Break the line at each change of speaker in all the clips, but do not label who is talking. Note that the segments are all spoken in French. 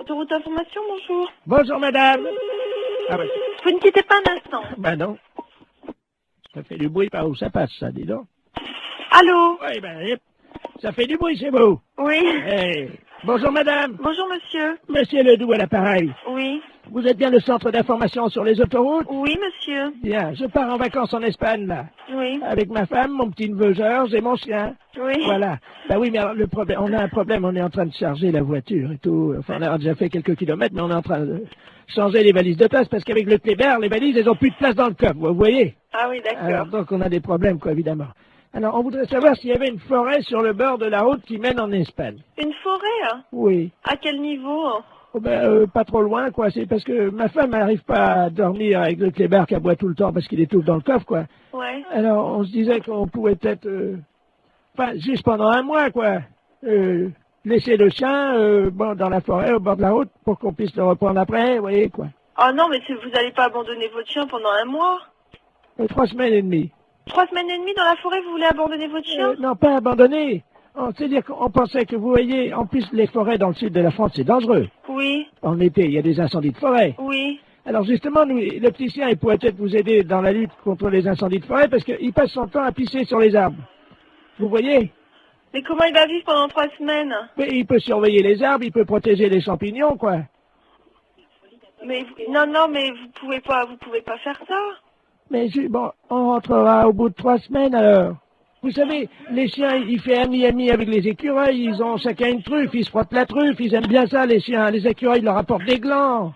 Autoroute d'information, bonjour.
Bonjour madame. Ah bah,
Vous ne quittez pas un instant.
bah non. Ça fait du bruit par où ça passe, ça, dis donc.
Allô?
Oui, ben, ça fait du bruit chez vous.
Oui.
Eh, bonjour madame.
Bonjour monsieur.
Monsieur Ledoux à l'appareil.
Oui.
Vous êtes bien le centre d'information sur les autoroutes?
Oui monsieur.
Bien, je pars en vacances en Espagne, là.
Oui.
Avec ma femme, mon petit-neveu Georges et mon chien.
Oui.
Voilà. Bah oui, mais alors, le problème, on a un problème, on est en train de charger la voiture et tout. Enfin, on a déjà fait quelques kilomètres, mais on est en train de changer les valises de place parce qu'avec le Kléber, les valises, elles ont plus de place dans le coffre, vous voyez?
Ah oui, d'accord.
Alors, donc on a des problèmes, quoi, évidemment. Alors, on voudrait savoir s'il y avait une forêt sur le bord de la route qui mène en Espagne.
Une forêt, hein?
Oui.
À quel niveau?
Oh ben, pas trop loin, quoi. C'est parce que ma femme n'arrive pas à dormir avec le Kléber qui aboie tout le temps parce qu'il est tout dans le coffre, quoi.
Ouais.
Alors, on se disait qu'on pouvait peut-être, enfin, juste pendant un mois, quoi, laisser le chien, bon, dans la forêt, au bord de la route, pour qu'on puisse le reprendre après, vous voyez, quoi.
Oh non, mais vous n'allez pas abandonner votre chien pendant un mois?
3 semaines et demie.
3 semaines et demie dans la forêt, vous voulez abandonner votre chien?
Non, pas abandonné. C'est-à-dire qu'on pensait que, vous voyez, en plus, les forêts dans le sud de la France, c'est dangereux.
Oui.
En été, il y a des incendies de forêt.
Oui.
Alors justement, nous, le petit chien, il pourrait peut-être vous aider dans la lutte contre les incendies de forêt parce qu'il passe son temps à pisser sur les arbres. Vous voyez?
Mais comment il va vivre pendant 3 semaines?
Mais il peut surveiller les arbres, il peut protéger les champignons, quoi.
Mais non, mais vous pouvez pas faire ça.
Mais bon, on rentrera au bout de 3 semaines alors. Vous savez, les chiens, ils font ami avec les écureuils, ils ont chacun une truffe, ils se frottent la truffe, ils aiment bien ça, les chiens. Les écureuils leur apportent des glands.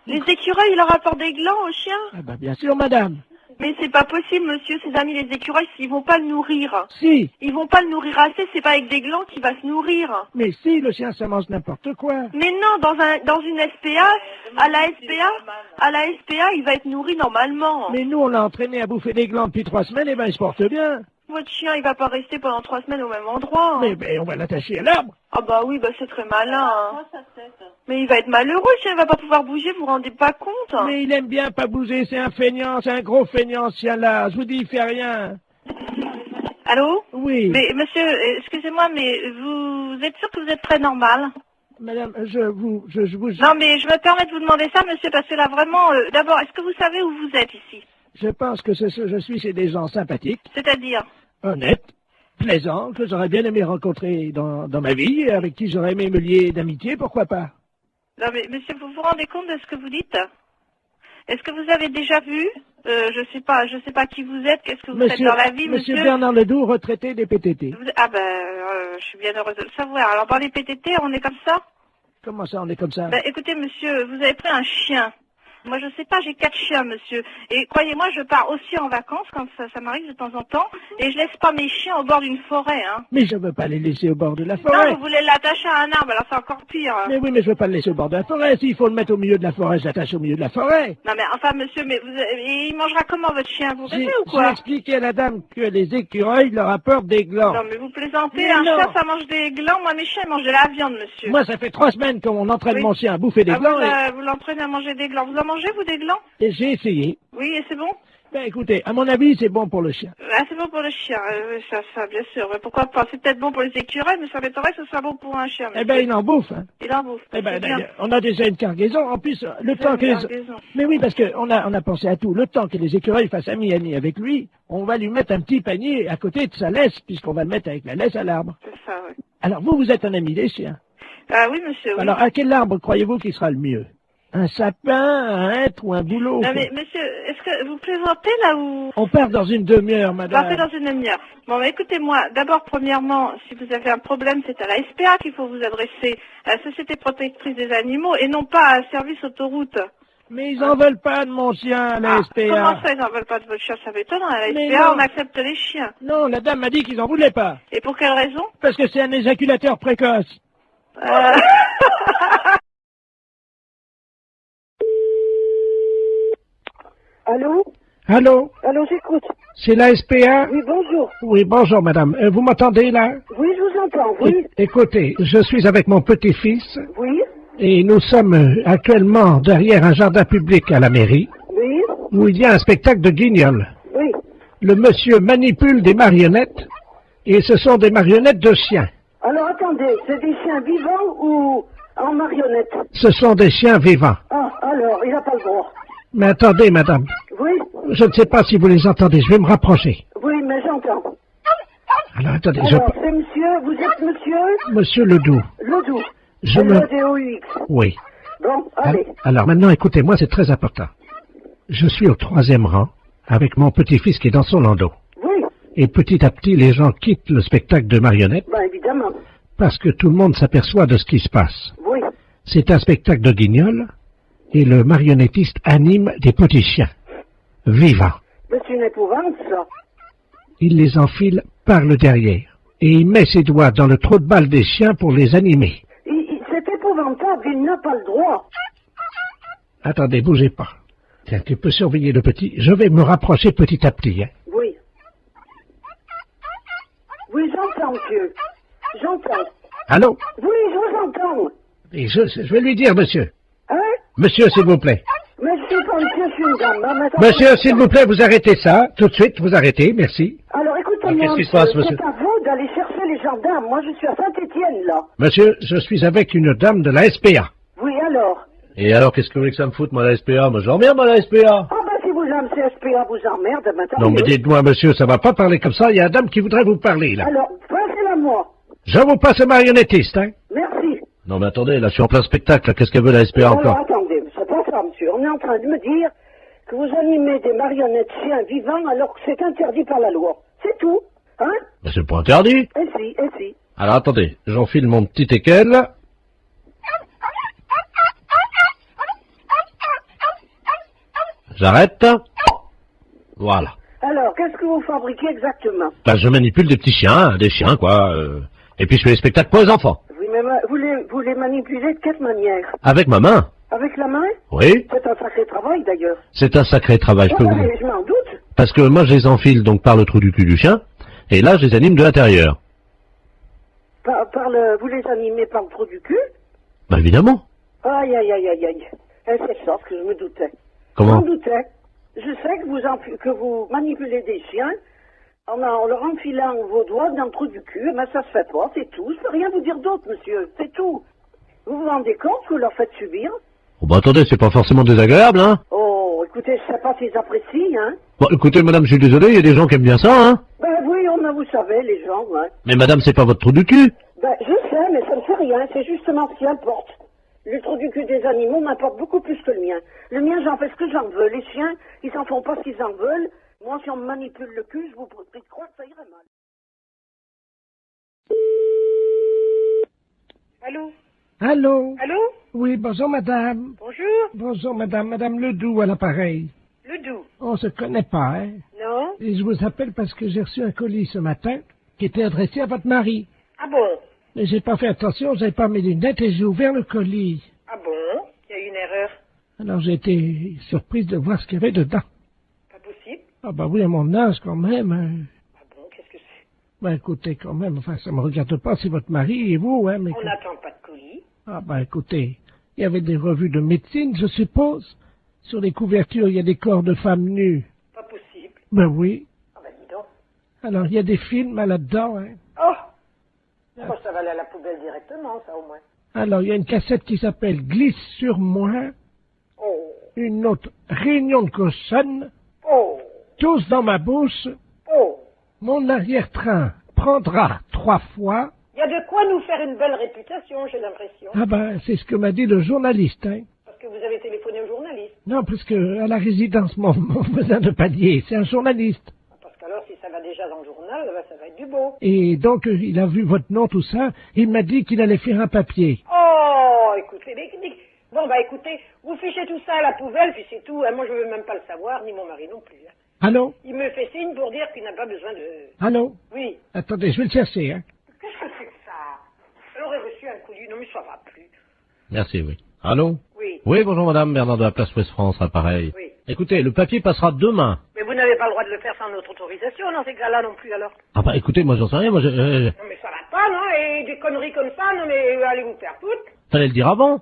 Les écureuils, ils leur apportent des glands aux chiens?
Ah ben bien sûr, madame.
Mais c'est pas possible, monsieur, ses amis les écureuils, ils vont pas le nourrir.
Si,
Ils vont pas le nourrir assez, c'est pas avec des glands qu'il va se nourrir.
mais si, le chien, ça mange n'importe quoi.
Mais non, dans une SPA, à la SPA, il va être nourri normalement.
Mais nous, on l'a entraîné à bouffer des glands depuis 3 semaines, et ben il se porte bien.
Votre chien, il va pas rester pendant 3 semaines au même endroit.
Mais on va l'attacher à l'arbre.
Ah bah oui, bah c'est très malin. Hein. Mais il va être malheureux, le chien, il va pas pouvoir bouger, vous vous rendez pas compte?
Mais il aime bien pas bouger, c'est un feignant, c'est un gros feignant, ce chien-là. Je vous dis, il fait rien.
Allô?
Oui.
Mais monsieur, excusez-moi, mais vous êtes sûr que vous êtes très normal?
Madame, je vous...
Non, mais je me permets de vous demander ça, monsieur, parce que là, vraiment, d'abord, est-ce que vous savez où vous êtes ici?
Je pense que je suis chez des gens sympathiques,
C'est-à-dire?
honnêtes, plaisants, que j'aurais bien aimé rencontrer dans ma vie, avec qui j'aurais aimé me lier d'amitié, pourquoi pas?
Non, mais monsieur, vous vous rendez compte de ce que vous dites? Est-ce que vous avez déjà vu? Je sais pas qui vous êtes, qu'est-ce que vous faites dans la vie, monsieur?
Monsieur Bernard Ledoux, retraité des PTT.
Ah ben, je suis bien heureuse de le savoir. Alors, dans les PTT, on est comme ça?
Comment ça, on est comme ça?
Ben, écoutez, monsieur, vous avez pris un chien. Moi, je sais pas, j'ai 4 chiens, monsieur. Et croyez-moi, je pars aussi en vacances, quand ça m'arrive de temps en temps, et je laisse pas mes chiens au bord d'une forêt, hein.
Mais je veux pas les laisser au bord de la forêt.
Non, vous voulez l'attacher à un arbre, alors c'est encore pire.
Mais oui, mais je veux pas le laisser au bord de la forêt. S'il faut le mettre au milieu de la forêt, je l'attache au milieu de la forêt.
Non, mais enfin, monsieur, mais il mangera comment, votre chien? Vous rêvez ou
J'ai
quoi?
expliqué à la dame que les écureuils leur apportent des glands.
Non, mais vous plaisantez,
Mais
un
non.
chat, ça mange des glands. Moi, mes chiens, ils mangent de la viande, monsieur.
Moi, ça fait 3 semaines qu'on entraîne
Oui.
mon chien à bouffer des
Ah,
glands.
vous l'entraînez à manger des glands. Vous en mangez, vous, des glands?
Et j'ai essayé.
Oui, et c'est bon?
Ben écoutez, à mon avis, c'est bon pour le chien.
Ah, c'est bon pour le chien, oui, ça, bien sûr. Mais pourquoi pas? C'est peut-être bon pour les écureuils, mais ça m'étonnerait que ce soit bon pour un chien.
Eh ben, il en bouffe. Hein.
Il en bouffe.
Eh ben,
C'est bien.
d'ailleurs, on a déjà une cargaison. En plus, le temps que les...
Cargaison.
Mais oui, parce qu'on a pensé à tout. Le temps que les écureuils fassent ami avec lui, on va lui mettre un petit panier à côté de sa laisse, puisqu'on va le mettre avec la laisse à l'arbre.
C'est ça, oui.
Alors, vous êtes un ami des chiens.
Ah oui, monsieur, oui.
Alors, à quel arbre croyez-vous qu'il sera le mieux? Un sapin, un hêtre ou un bouleau?
Non, mais monsieur, est-ce que vous plaisantez là ou...
On part dans une demi-heure, madame.
Partez dans une demi-heure. Bon, bah, écoutez-moi, d'abord, premièrement, si vous avez un problème, c'est à la SPA qu'il faut vous adresser, à la Société Protectrice des Animaux, et non pas à Service Autoroute.
Mais ils en veulent pas de mon chien, à la SPA.
Comment ça, ils n'en veulent pas de votre chien? Ça m'étonne, à la
Mais
SPA,
non.
on accepte les chiens.
Non, la dame m'a dit qu'ils en voulaient pas.
Et pour quelle raison?
Parce que c'est un éjaculateur précoce.
Euh...
Allô?
Allô?
Allô, j'écoute.
C'est la SPA?
Oui, bonjour.
Oui, bonjour, madame. Vous m'entendez, là?
Oui, je vous entends, oui.
Écoutez, je suis avec mon petit-fils
Oui,
et nous sommes actuellement derrière un jardin public à la mairie
oui,
où il y a un spectacle de guignol.
oui.
Le monsieur manipule des marionnettes et ce sont des marionnettes de chiens.
Alors, attendez, c'est des chiens vivants ou En marionnette.
Ce sont des chiens vivants.
Ah, alors, il n'a pas le droit.
Mais attendez, madame.
Oui,
Je ne sais pas si vous les entendez. Je vais me rapprocher.
oui, mais j'entends.
Alors, attendez.
Alors, c'est monsieur, vous êtes monsieur
Monsieur Ledoux.
Ledoux.
Je me...
L-E-D-O-U-X.
Oui.
Bon, allez.
Alors maintenant, écoutez-moi, c'est très important. Je suis au 3e rang avec mon petit-fils qui est dans son landau.
Oui,
Et petit à petit, les gens quittent le spectacle de marionnettes
ben évidemment.
parce que tout le monde s'aperçoit de ce qui se passe.
Oui.
C'est un spectacle de guignol et le marionnettiste anime des petits chiens vivants.
Mais c'est une épouvante, ça.
Il les enfile par le derrière et il met ses doigts dans le trou de balle des chiens pour les animer.
C'est épouvantable, il n'a pas le droit.
Attendez, bougez pas. Tiens, tu peux surveiller le petit. Je vais me rapprocher petit à petit. Hein.
Oui. Oui, j'entends, monsieur. J'entends.
Allô?
Oui, je vous entends.
Et je vais lui dire, monsieur.
Hein?
Monsieur, s'il vous plaît.
Mais je suis pas monsieur, je suis une dame. hein, mais
Monsieur, s'il vous plaît, vous arrêtez ça. Tout de suite, vous arrêtez. Merci.
Alors, écoutez-moi,
qu'est-ce qui se passe, monsieur?
c'est à vous d'aller chercher les gendarmes. Moi, je suis à Saint-Étienne, là.
Monsieur, je suis avec une dame de la SPA.
Oui, alors?
Et alors, qu'est-ce que vous voulez que ça me foute, moi, la SPA? Moi, j'emmerde, moi, la SPA.
Ah, ben, si vous aimez CSPA, vous emmerde, maintenant.
Non, mais dites-moi, monsieur, ça va pas parler comme ça. Il y a une dame qui voudrait vous parler, là.
Alors, passez-la moi.
Je vous passe un marionnettiste, hein.
Merci.
Non, mais attendez, là, je suis en plein spectacle, là. Qu'est-ce qu'elle veut, la SPA,
Alors,
encore?
attendez, c'est pas ça, monsieur. On est en train de me dire que vous animez des marionnettes chiens vivants alors que c'est interdit par la loi. C'est tout. Hein?
Mais c'est pas interdit.
Et si.
Alors, attendez, j'enfile mon petit teckel. J'arrête. Voilà.
Alors, qu'est-ce que vous fabriquez exactement?
Ben, je manipule des petits chiens, des chiens, quoi. Et puis, je fais des spectacles pour les enfants.
Oui, mais vous les manipulez de quelle manière?
Avec ma main.
Avec la main?
Oui.
C'est un sacré travail, d'ailleurs.
C'est un sacré travail, je peux
Oh,
vous dire.
mais je m'en doute.
Parce que moi, je les enfile, donc, par le trou du cul du chien. Et là, je les anime de l'intérieur.
Vous les animez par le trou du cul?
Ben, évidemment.
Aïe, aïe, aïe, aïe, aïe. Et c'est ça ce que je me doutais.
Comment?
Je m'en doutais. Je sais que vous manipulez des chiens en leur enfilant vos doigts dans le trou du cul. Mais ça se fait pas, c'est tout. Je peux rien vous dire d'autre, monsieur. C'est tout. Vous vous rendez compte que vous leur faites subir?
Oh, bah, attendez, c'est pas forcément désagréable, hein.
Oh, écoutez, je sais pas s'ils apprécient, hein.
Bon, écoutez, madame, je suis désolé, il y a des gens qui aiment bien ça, hein.
Ben oui, vous savez, les gens, hein.
Mais madame, c'est pas votre trou du cul.
Ben, je sais, mais ça ne fait rien. C'est justement ce qui importe. Le trou du cul des animaux m'importe beaucoup plus que le mien. Le mien, j'en fais ce que j'en veux. Les chiens, ils s'en font pas ce qu'ils en veulent. Moi, si on me manipule le cul, je vous prie de croire que ça irait mal.
Allô?
Allô?
Allô?
Oui, bonjour, madame.
Bonjour?
Bonjour, madame. Madame Ledoux à l'appareil.
Ledoux?
On se connaît pas, hein.
Non?
Et je vous appelle parce que j'ai reçu un colis ce matin qui était adressé à votre mari.
Ah bon?
Mais j'ai pas fait attention, j'avais pas mes lunettes et j'ai ouvert le colis.
Ah bon? Il y a eu une erreur.
Alors j'ai été surprise de voir ce qu'il y avait dedans.
Pas possible?
Ah bah oui, à mon âge quand même. Hein.
Ah bon, qu'est-ce que c'est?
Ben écoutez, quand même, enfin ça me regarde pas, c'est votre mari et vous, hein, mais...
On n'attend pas de colis.
Ah ben écoutez, il y avait des revues de médecine, je suppose. Sur les couvertures, il y a des corps de femmes nues.
Pas possible.
Ben oui.
Ah ben dis donc.
Alors il y a des films là-dedans, hein.
Oh! Moi, ça va aller à la poubelle directement, ça, au moins.
Alors il y a une cassette qui s'appelle Glisse sur moi,
Oh!
une autre Réunion de cochonne,
Oh!
tous dans ma bouche,
Oh!
mon arrière-train prendra 3 fois.
Il y a de quoi nous faire une belle réputation, j'ai l'impression.
Ah ben, c'est ce que m'a dit le journaliste, hein.
Parce que vous avez téléphoné au journaliste.
Non, parce que à la résidence, mon voisin de palier, c'est un journaliste.
Parce qu'alors, si ça va déjà dans le journal, ben, ça va être du beau.
Et donc, il a vu votre nom, tout ça, il m'a dit qu'il allait faire un papier.
Oh, écoutez, bon, bah écoutez, vous fichez tout ça à la poubelle, puis c'est tout. Hein. Moi, je veux même pas le savoir, ni mon mari non plus. Hein.
Allô?
Il me fait signe pour dire qu'il n'a pas besoin de...
Allô?
Oui.
Attendez, je vais le chercher, hein.
Qu'est-ce que c'est que ça? Elle aurait reçu un colis. Non, mais ça va plus.
Merci, oui. Allô?
Oui.
Oui, bonjour madame, Bernard de la place Ouest France, appareil.
Oui.
Écoutez, le papier passera demain.
Mais vous n'avez pas le droit de le faire sans notre autorisation dans ces cas-là non plus, alors.
Ah bah écoutez, moi j'en sais rien, moi
Non, mais ça va pas, non? Et des conneries comme ça, non, mais allez vous faire foutre.
fallait le dire avant.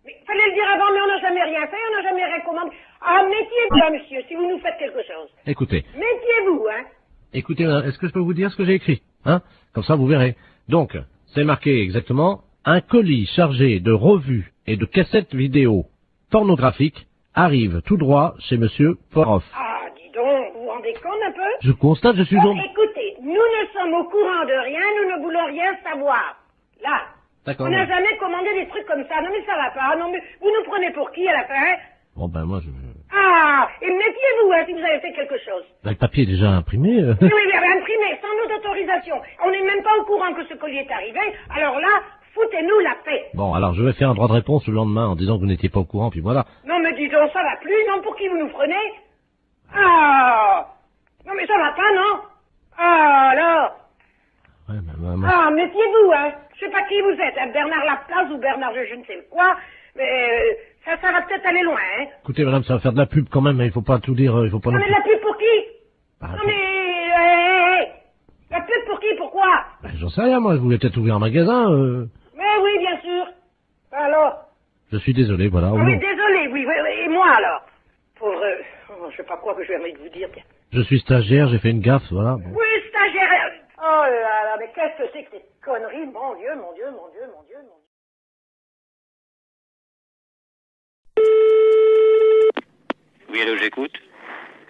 Mais fallait le dire avant, mais on n'a jamais rien fait, on n'a jamais rien commandé. Ah, méfiez-vous, là, monsieur, si vous nous faites quelque chose.
Écoutez,
Méfiez-vous, hein.
écoutez, madame, est-ce que je peux vous dire ce que j'ai écrit? Hein? Comme ça, vous verrez. Donc, c'est marqué exactement Un colis chargé de revues et de cassettes vidéo pornographiques arrive tout droit chez Monsieur Poroff.
Ah, dis donc, vous vous rendez compte un peu?
Je constate, je suis
Bon, écoutez, nous ne sommes au courant de rien, nous ne voulons rien savoir. Là.
D'accord.
On n'a jamais commandé des trucs comme ça. Non mais ça va pas. Non mais vous nous prenez pour qui à la fin?
Bon ben moi je...
Ah, et méfiez-vous hein, si vous avez fait quelque chose.
Le papier est déjà imprimé.
Oui, mais imprimé, sans notre autorisation. On n'est même pas au courant que ce colis est arrivé. Alors là, foutez-nous la paix.
Bon, alors je vais faire un droit de réponse le lendemain en disant que vous n'étiez pas au courant, puis voilà.
Non mais dis donc, ça va plus. Non, pour qui vous nous prenez? Ah, non mais ça va pas, non? Ah, alors.
Ouais, ben,
Ah, méfiez-vous, hein. Je sais pas qui vous êtes, hein, Bernard Laplace ou Bernard je ne sais quoi, mais ça va peut-être aller loin, hein.
Écoutez madame, ça va faire de la pub quand même, mais il faut pas tout dire, il faut pas
Non
non
mais
plus...
la pub pour qui?
Bah,
Non mais, la pub pour qui? Pourquoi?
ben, j'en sais rien, moi, je voulais peut-être ouvrir un magasin,
Mais oui, bien sûr. Alors?
Je suis désolé, voilà.
Ah oui, désolé, oui, et moi alors? Pauvre, je sais pas quoi que je vais envie de vous dire, tiens.
Je suis stagiaire, j'ai fait une gaffe, voilà. Bon.
Oui, stagiaire. Oh là là, mais qu'est-ce que c'est que ces conneries? Mon Dieu, mon Dieu, mon Dieu, mon Dieu, mon Dieu.
Oui, allô, j'écoute.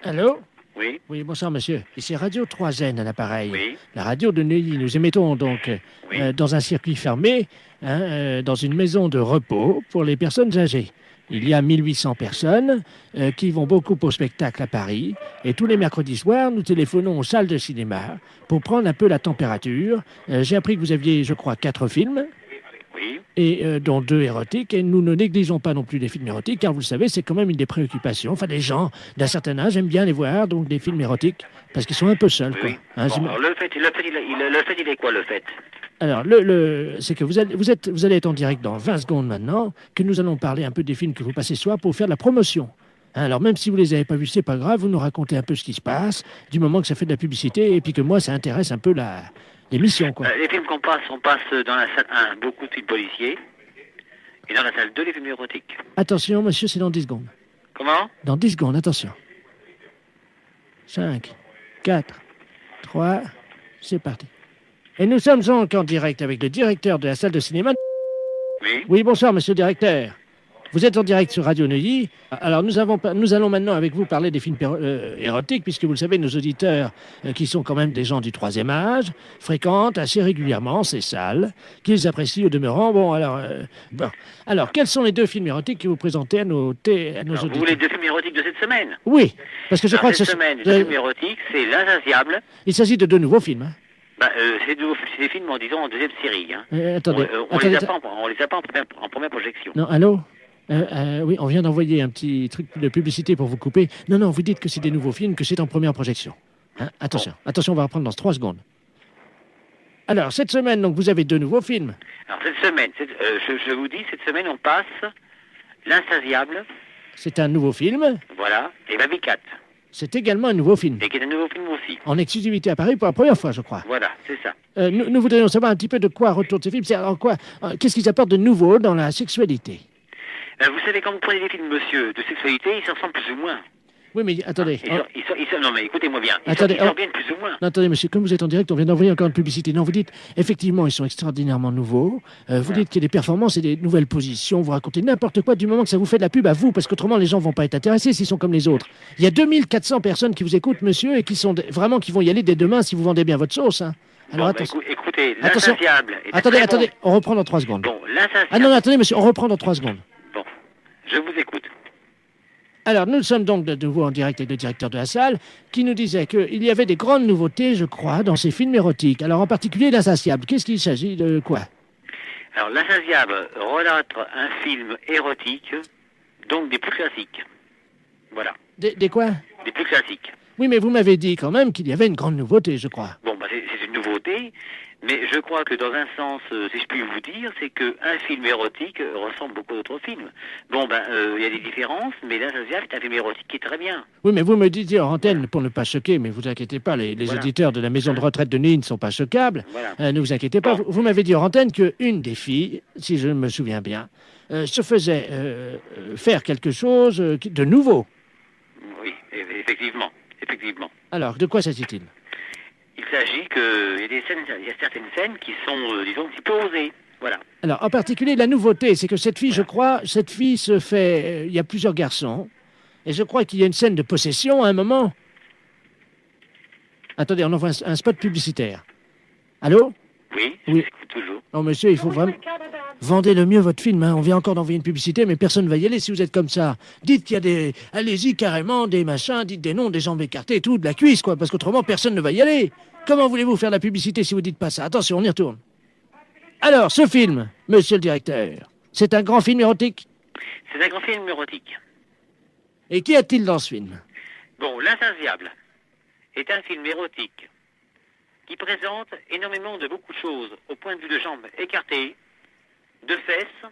Allô?
Oui,
Oui, bonsoir monsieur. Ici Radio 3N à l'appareil.
oui,
La radio de Neuilly. Nous émettons donc
Oui.
dans un circuit fermé, dans une maison de repos pour les personnes âgées. Il y a 1800 personnes qui vont beaucoup au spectacle à Paris. Et tous les mercredis soirs, nous téléphonons aux salles de cinéma pour prendre un peu la température. J'ai appris que vous aviez, je crois, 4 films.
oui.
Et dont 2 érotiques, et nous ne négligeons pas non plus les films érotiques, car vous le savez, c'est quand même une des préoccupations. Enfin, les gens d'un certain âge aiment bien les voir, donc des films érotiques, parce qu'ils sont un peu seuls, quoi.
Oui.
Hein,
Bon, alors, le fait, il est quoi, le fait?
alors, c'est que vous allez être en direct dans 20 secondes maintenant, que nous allons parler un peu des films que vous passez ce soir pour faire de la promotion. Hein, alors, même si vous les avez pas vus, c'est pas grave, vous nous racontez un peu ce qui se passe, du moment que ça fait de la publicité, et puis que moi, ça intéresse un peu l'émission, quoi.
Les films on passe dans la salle 1, beaucoup de films policiers, et dans la salle 2, les films érotiques.
Attention, monsieur, c'est dans 10 secondes.
Comment?
Dans 10 secondes, attention. 5, 4, 3, c'est parti. Et nous sommes donc en direct avec le directeur de la salle de cinéma.
Oui.
Oui, bonsoir, monsieur le directeur. Vous êtes en direct sur Radio Neuilly. Alors, nous allons maintenant avec vous parler des films érotiques, puisque vous le savez, nos auditeurs, qui sont quand même des gens du 3e âge, fréquentent assez régulièrement ces salles, qu'ils apprécient au demeurant. Bon, alors, quels sont les 2 films érotiques que vous présentez à nos
Alors,
auditeurs?
vous voulez 2 films érotiques de cette semaine?
Oui, parce que je
Alors,
crois que
cette semaine, les films érotiques, c'est L'Insatiable.
il s'agit de 2 nouveaux films. Hein.
C'est des films, disons, en deuxième série. Hein.
Attendez,
On
attendez,
les a pas en première projection.
Non, allô? Oui, on vient d'envoyer un petit truc de publicité pour vous couper. Non, vous dites que c'est des nouveaux films, que c'est en première projection. Hein, attention, on va reprendre dans 3 secondes. Alors, cette semaine, donc, vous avez 2 nouveaux films.
Alors, cette semaine, je vous dis, cette semaine, on passe L'Insatiable,
C'est un nouveau film.
voilà, et Baby Cat,
C'est également un nouveau film.
et qui est un nouveau film aussi.
En exclusivité à Paris pour la première fois, je crois.
Voilà, c'est ça.
Nous voudrions savoir un petit peu de quoi retourne ces films. Qu'est-ce qu'ils apportent de nouveau dans la sexualité?
Vous savez, quand vous prenez des films, monsieur, de sexualité, ils s'en ressemblent plus ou moins.
Oui, mais attendez.
Non, mais écoutez-moi bien.
Attendez,
Ils s'en reviennent plus ou moins.
Non, attendez, monsieur, comme vous êtes en direct, on vient d'envoyer encore une publicité. Non, vous dites, effectivement, ils sont extraordinairement nouveaux. Vous dites qu'il y a des performances et des nouvelles positions. Vous racontez n'importe quoi du moment que ça vous fait de la pub à vous, parce qu'autrement, les gens vont pas être intéressés s'ils sont comme les autres. Il y a 2400 personnes qui vous écoutent, monsieur, et qui vont y aller dès demain si vous vendez bien votre sauce. Hein. Alors, attention.
Écoutez,
Attention.
L'Insatiable est
Attendez,
très bon.
on reprend dans 3 secondes.
Bon, L'Insatiable.
Ah non, attendez, monsieur, on reprend dans 3 secondes.
Bon, je vous écoute.
Alors, nous sommes donc de nouveau en direct avec le directeur de la salle, qui nous disait qu'il y avait des grandes nouveautés, je crois, dans ces films érotiques. Alors, en particulier, L'Insatiable. Qu'est-ce qu'il s'agit de quoi?
Alors, L'Insatiable relate un film érotique, donc des plus classiques. Voilà,
Des quoi?
des plus classiques.
Oui, mais vous m'avez dit quand même qu'il y avait une grande nouveauté, je crois.
Bon, c'est une nouveauté, mais je crois que dans un sens, si je puis vous dire, c'est qu'un film érotique ressemble beaucoup à d'autres films. Bon, il y a des différences, mais L'Insatiable est un film érotique qui est très bien.
Oui, mais vous me disiez hors antenne, pour ne pas choquer, mais vous inquiétez pas, les
Voilà.
auditeurs de la maison de retraite de Neuilly ne sont pas choquables.
Voilà.
Ne vous inquiétez pas. Vous m'avez dit hors antenne qu'une des filles, si je me souviens bien, se faisait faire quelque chose de nouveau.
Oui, effectivement.
Alors, de quoi s'agit-il?
Il s'agit qu'il y a certaines scènes qui sont, disons, un petit peu osées. Voilà.
Alors, en particulier, la nouveauté, c'est que cette fille, je crois, cette fille se fait... il y a plusieurs garçons, et je crois qu'il y a une scène de possession à un moment. Attendez, on envoie un spot publicitaire. Allô?
Oui, je
Oui.
vous écoute toujours.
Non, monsieur, il faut vraiment... Vendez le mieux votre film, hein. On vient encore d'envoyer une publicité, mais personne ne va y aller si vous êtes comme ça. Dites qu'il y a des... Allez-y, carrément, des machins, dites des noms, des jambes écartées, tout, de la cuisse, quoi, parce qu'autrement, personne ne va y aller. Comment voulez-vous faire la publicité si vous dites pas ça? Attention, on y retourne. Alors, ce film, monsieur le directeur, c'est un grand film érotique?
C'est un grand film érotique.
Et qu'y a-t-il dans ce film?
Bon, L'Insatiable est un film érotique qui présente énormément de beaucoup de choses au point de vue de jambes écartées, de fesses,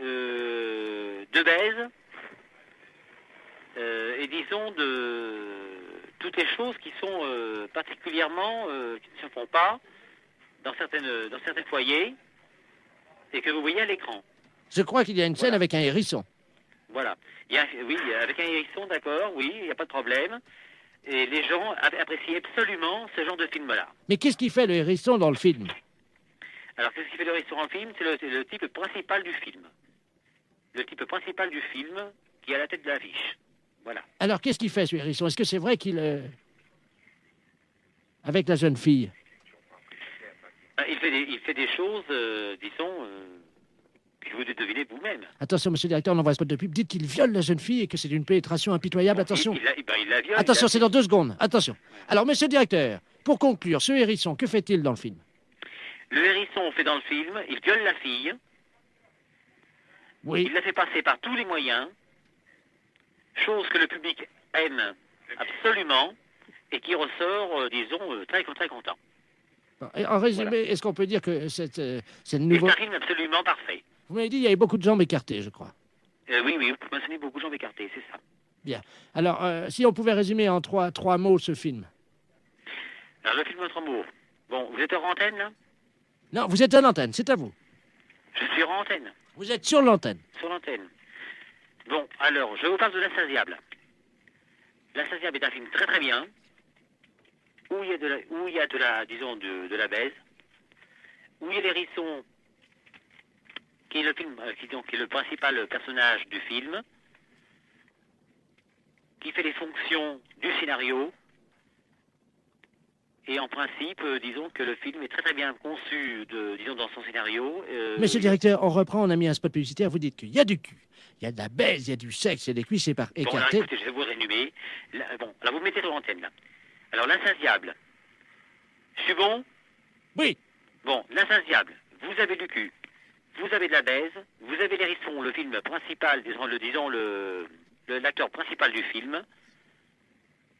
de baises, et disons de toutes les choses qui sont particulièrement, qui ne se font pas dans certains foyers et que vous voyez à l'écran.
Je crois qu'il y a une scène avec un hérisson.
Voilà. Oui, avec un hérisson, d'accord, oui, il n'y a pas de problème. Et les gens apprécient absolument ce genre de film-là.
Mais qu'est-ce qui fait le hérisson dans le film?
Alors, qu'est-ce qui fait le hérisson en film? C'est le type principal du film. Le type principal du film qui est à la tête de l'affiche. Voilà.
Alors, qu'est-ce qu'il fait, ce hérisson? Est-ce que c'est vrai qu'il... avec la jeune fille?
Il fait des choses, disons, que vous devinez vous-même.
Attention, monsieur le directeur, on envoie un spot de pub. Dites qu'il viole la jeune fille et que c'est une pénétration impitoyable. Attention.
Il la viole.
Attention, c'est dans 2 secondes. Attention. Alors, monsieur le directeur, pour conclure, ce hérisson, que fait-il dans le film?
Le hérisson fait dans le film, il viole la fille.
Oui.
Il la fait passer par tous les moyens, chose que le public aime absolument et qui ressort, disons, très content.
Et en résumé, voilà. Est-ce qu'on peut dire que c'est le nouveau...
C'est un film absolument parfait.
Vous m'avez dit qu'il y avait beaucoup de jambes écartées, je crois.
Oui, vous mentionnez beaucoup de jambes écartées, c'est ça.
Bien. Alors, si on pouvait résumer en trois mots ce film.
Alors, le film en 3 mots. Bon, vous êtes hors antenne, là?
Non, vous êtes à l'antenne, c'est à vous.
Je suis hors antenne.
Vous êtes sur l'antenne.
Sur l'antenne. Bon, alors, je vous parle de L'Insatiable. L'Insatiable est un film très très bien, où il y a de la baise, où il y a l'hérisson, qui est le principal personnage du film, qui fait les fonctions du scénario, et en principe, disons que le film est très très bien conçu, disons, dans son scénario.
Monsieur le directeur, on reprend, on a mis un spot publicitaire, vous dites qu'il y a du cul, il y a de la baise, il y a du sexe, il y a des cuisses écartées.
Bon, alors écoutez, je vais vous résumer. Bon, alors vous mettez sur l'antenne, là. Alors, L'Insatiable. Je suis bon?
Oui.
Bon, L'Insatiable, vous avez du cul, vous avez de la baise, vous avez l'hérisson, le film principal, disons l'acteur principal du film.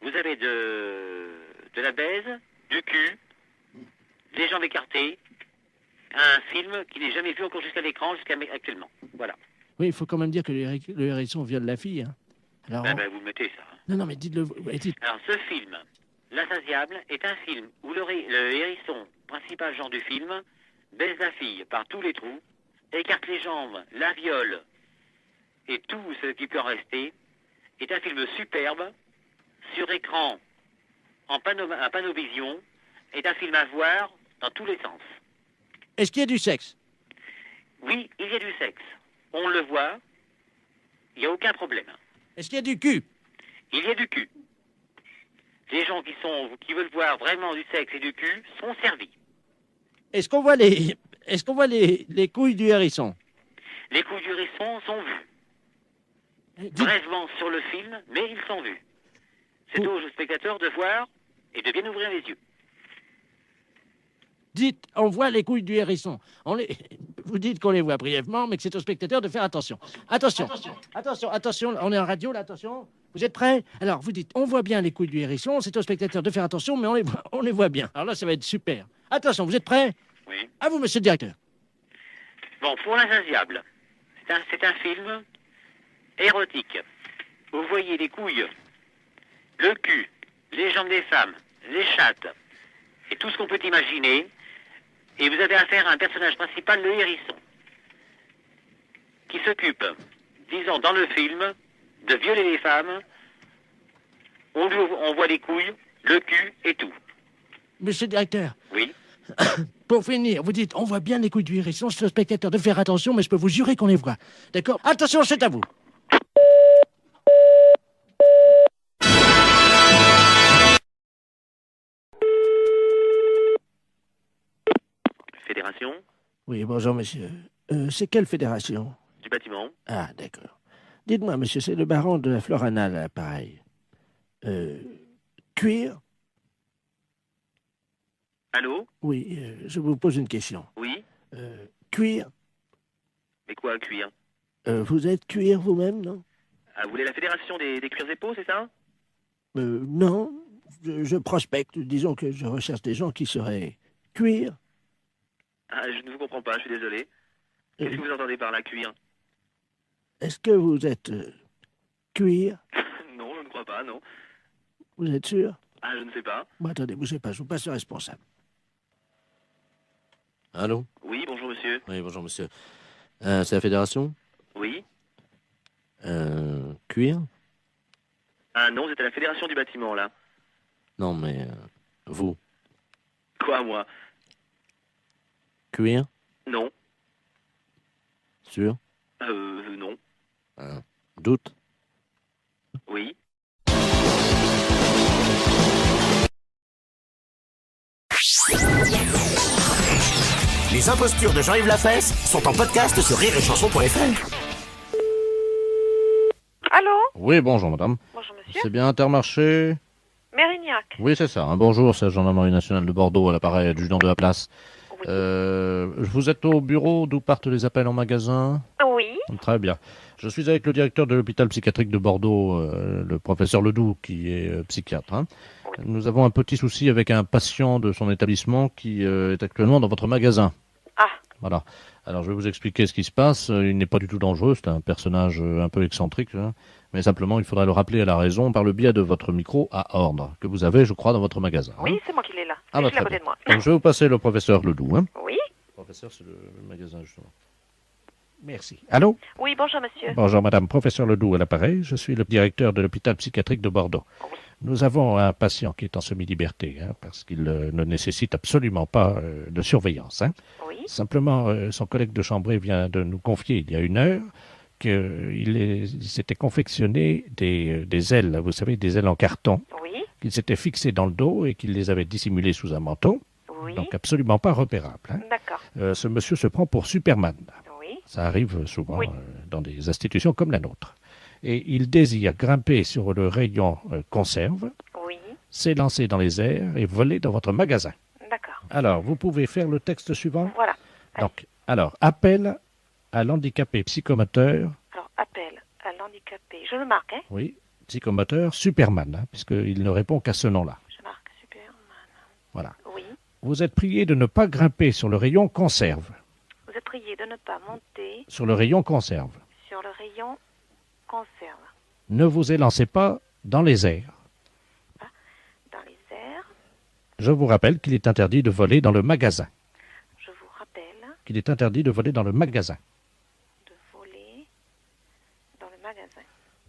Vous avez de la baise, du cul, des jambes écartées, un film qui n'est jamais vu encore jusqu'à l'écran, jusqu'à actuellement. Voilà.
Oui, il faut quand même dire que le hérisson viole la fille. Hein. Alors,
vous le mettez, ça.
Non, mais dites-le. Dites...
Alors, ce film, L'Insatiable, est un film où le hérisson, principal genre du film, baise la fille par tous les trous, écarte les jambes, la viole, et tout ce qui peut en rester, est un film superbe, sur écran, en panovision, est un film à voir dans tous les sens.
Est-ce qu'il y a du sexe?
Oui, il y a du sexe. On le voit, il n'y a aucun problème.
Est-ce qu'il y a du cul?
Il y a du cul. Les gens qui veulent voir vraiment du sexe et du cul sont servis.
Est-ce qu'on voit les couilles du hérisson?
Les couilles du hérisson sont vues. Brièvement sur le film, mais ils sont vus. C'est aux spectateurs de voir et de bien ouvrir les yeux.
Dites, on voit les couilles du hérisson. Vous dites qu'on les voit brièvement, mais que c'est aux spectateurs de faire attention. Attention, on est en radio, là, attention. Vous êtes prêts? Alors, vous dites, on voit bien les couilles du hérisson, c'est aux spectateurs de faire attention, mais on les voit bien. Alors là, ça va être super. Attention, vous êtes prêts?
Oui.
À vous, monsieur le directeur.
Bon, pour L'Insatiable, c'est un film érotique. Vous voyez les couilles, le cul, les jambes des femmes, les chattes, et tout ce qu'on peut imaginer. Et vous avez affaire à un personnage principal, le hérisson, qui s'occupe, disons, dans le film, de violer les femmes. On voit les couilles, le cul et tout.
Monsieur le directeur.
Oui.
Pour finir, vous dites, on voit bien les couilles d'huile, et sinon, c'est au spectateur de faire attention, mais je peux vous jurer qu'on les voit. D'accord? Attention, c'est à vous.
Fédération
Oui, bonjour, monsieur. C'est quelle fédération?
du bâtiment.
Ah, d'accord. Dites-moi, monsieur, c'est le baron de la Florana, là, pareil. Cuir?
Allô?
Oui, je vous pose une question.
Oui?
Cuir?
Mais quoi, cuir?
Vous êtes cuir vous-même, non?
Ah, vous voulez la fédération des cuirs et peaux, c'est ça?
Non. Je prospecte. Disons que je recherche des gens qui seraient cuir.
Ah, je ne vous comprends pas, je suis désolé. Qu'est-ce que vous entendez par là, cuir?
Est-ce que vous êtes cuir?
Non, je ne crois pas, non.
Vous êtes sûr?
Ah, je ne sais pas.
Bon, attendez, bougez pas, je vous passe le responsable. Allô?
Oui, bonjour monsieur.
Oui, bonjour, monsieur. C'est la fédération?
Oui?
Cuir?
Ah non, vous êtes à la fédération du bâtiment, là.
Non, mais vous?
Quoi, moi?
Cuir?
Non.
Sûr?
Non.
Doute?
Oui?
Les impostures de Jean-Yves Lafesse sont en podcast sur rireetchanson.fr.
Allô?
Oui, bonjour madame.
Bonjour monsieur.
C'est bien Intermarché?
Mérignac.
Oui, c'est ça. Bonjour, c'est la gendarmerie nationale de Bordeaux à l'appareil adjudant de la place.
Oui.
Vous êtes au bureau d'où partent les appels en magasin?
Oui.
Très bien. Je suis avec le directeur de l'hôpital psychiatrique de Bordeaux, le professeur Ledoux, qui est psychiatre. Hein.
Oui.
Nous avons un petit souci avec un patient de son établissement qui est actuellement dans votre magasin.
Ah.
Voilà. Alors, je vais vous expliquer ce qui se passe. Il n'est pas du tout dangereux. C'est un personnage un peu excentrique. Hein. Mais simplement, il faudra le rappeler à la raison par le biais de votre micro à ordre, que vous avez, je crois, dans votre magasin. Hein.
Oui, c'est moi qui l'ai là.
Ah,
Je
bah,
l'ai à
très
côté
bien.
de moi.
Donc, je vais vous passer le professeur Ledoux. Hein.
Oui.
Le professeur, c'est le magasin, justement. Merci. Allô?
Oui, bonjour monsieur.
Bonjour madame, professeur Ledoux à l'appareil, je suis le directeur de l'hôpital psychiatrique de Bordeaux.
Oui.
Nous avons un patient qui est en semi-liberté, hein, parce qu'il ne nécessite absolument pas de surveillance. Hein.
Oui.
Simplement, son collègue de chambrée vient de nous confier il y a 1 heure qu'il s'était confectionné des ailes, vous savez, des ailes en carton,
Oui.
qu'il s'était fixées dans le dos et qu'il les avait dissimulées sous un manteau,
Oui.
donc absolument pas repérable. Hein.
D'accord.
Ce monsieur se prend pour Superman.
Oui.
Ça arrive souvent
Oui.
dans des institutions comme la nôtre. Et il désire grimper sur le rayon conserve,
Oui.
s'élancer dans les airs et voler dans votre magasin.
D'accord.
Alors, vous pouvez faire le texte suivant.
Voilà.
Donc, alors, appel à l'handicapé psychomoteur,
Alors, appel à l'handicapé. Je le marque, hein?
oui, psychomoteur Superman, hein, puisqu'il ne répond qu'à ce nom-là.
Je marque Superman.
Voilà.
Oui.
Vous êtes prié de ne pas grimper sur le rayon conserve.
Vous êtes prié de ne pas monter
Sur le rayon conserve.
sur le rayon conserve.
Ne vous élancez pas dans les airs.
Dans les airs,
Je vous rappelle qu'il est interdit de voler dans le magasin.
je vous rappelle
Qu'il est interdit de voler dans le magasin.
de voler dans le magasin.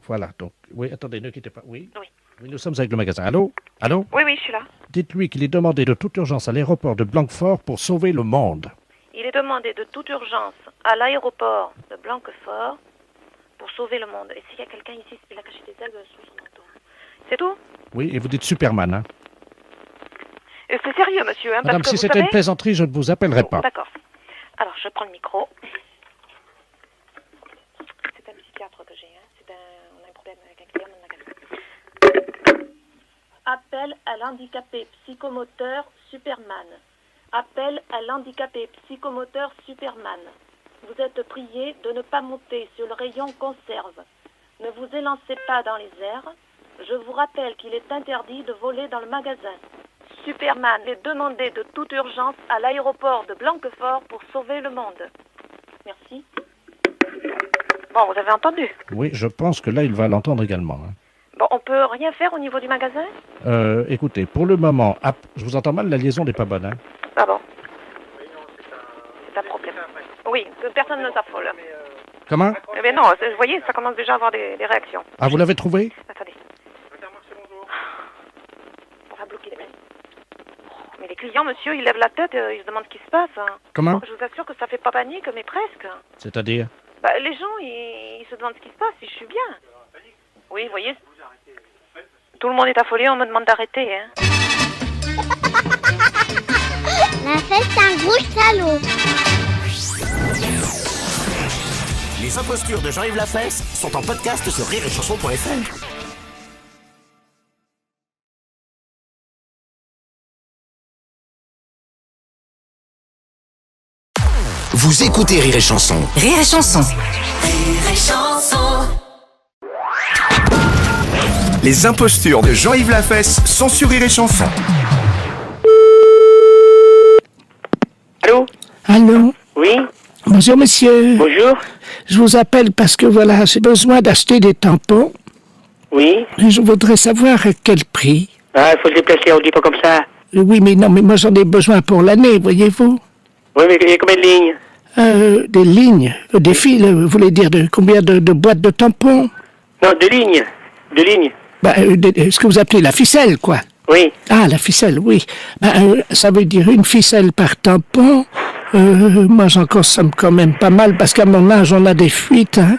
Voilà, donc, oui, attendez, ne quittez pas. Oui.
Oui.
Oui, nous sommes avec le magasin. Allô? Allô?
Oui, oui, je suis là.
Dites-lui qu'il est demandé de toute urgence à l'aéroport de Blanquefort pour sauver le monde.
Il est demandé de toute urgence à l'aéroport de Blanquefort pour sauver le monde. Et s'il y a quelqu'un ici, il a caché des ailes sous son manteau. C'est tout?
Oui, et vous dites Superman, hein?
Et c'est sérieux, monsieur, hein,
Madame,
parce que
si
vous
c'était
savez...
une plaisanterie, je ne vous appellerai pas.
D'accord. Alors, je prends le micro. C'est un psychiatre que j'ai, hein. On a un problème avec un client dans le magasin. Appel à l'handicapé psychomoteur Superman. Appel à l'handicapé psychomoteur Superman. Vous êtes prié de ne pas monter sur le rayon conserve. Ne vous élancez pas dans les airs. Je vous rappelle qu'il est interdit de voler dans le magasin. Superman est demandé de toute urgence à l'aéroport de Blanquefort pour sauver le monde. Merci. Bon, vous avez entendu.
Oui, je pense que là, il va l'entendre également. Hein.
Bon, on peut rien faire au niveau du magasin?
Écoutez, pour le moment, je vous entends mal, la liaison n'est pas bonne. Hein.
Ah bon? C'est un problème. Oui, que personne ne s'affole.
Comment?
Eh bien non, vous voyez, ça commence déjà à avoir des réactions.
Ah, vous l'avez trouvé?
Attendez. On va bloquer les mails. Oh, mais les culs client, monsieur, il lève la tête, il se demande ce qui se passe.
Comment?
Je vous assure que ça fait pas panique, mais presque.
C'est-à-dire?
Bah, les gens, ils se demandent ce qui se passe, si je suis bien. Oui, vous voyez. Tout le monde est affolé, on me demande d'arrêter, hein.
La fête, c'est un gros salaud.
Les impostures de Jean-Yves Lafesse sont en podcast sur rireetchanson.fr. Vous écoutez Rire et Chanson.
Rire et Chanson.
Rire et Chanson.
Les impostures de Jean-Yves Lafesse sont sur Rire et Chanson.
Allô?
Allô?
Oui?
Bonjour, monsieur.
Bonjour?
Je vous appelle parce que, voilà, j'ai besoin d'acheter des tampons.
Oui?
Et je voudrais savoir à quel prix.
Ah, il faut se déplacer, on dit pas comme ça.
Oui, mais non, mais moi j'en ai besoin pour l'année, voyez-vous.
Oui, mais il y a combien de lignes?
Des lignes, des fils, vous voulez dire combien de boîtes de tampons?
Non, de lignes. De lignes.
Bah, ce que vous appelez la ficelle, quoi.
Oui.
Ah, la ficelle, oui. Bah, ça veut dire une ficelle par tampon. Moi, j'en consomme quand même pas mal, parce qu'à mon âge, on a des fuites, hein.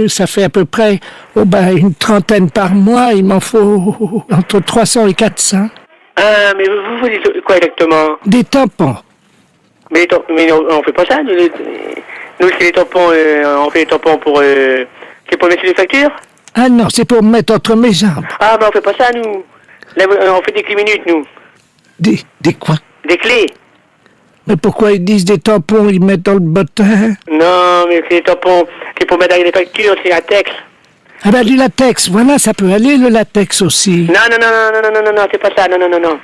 Ça fait à peu près une trentaine par mois. Il m'en faut entre 300 et 400.
Ah, mais vous voulez quoi exactement?
Des tampons.
Mais non, on fait pas ça. Nous c'est les tampons, on fait les tampons pour... c'est pour mettre sur les factures?
Ah non, c'est pour me mettre entre mes jambes.
Ah, mais on fait pas ça, nous. Là, on fait des clés minutes, nous.
Des quoi?
Des clés.
Mais pourquoi ils disent des tampons, ils mettent dans le bottin?
Non, mais c'est les tampons, c'est pour mettre dans les factures, c'est latex.
Ah ben du latex, voilà, ça peut aller le latex aussi.
Non, c'est pas ça, non. Non,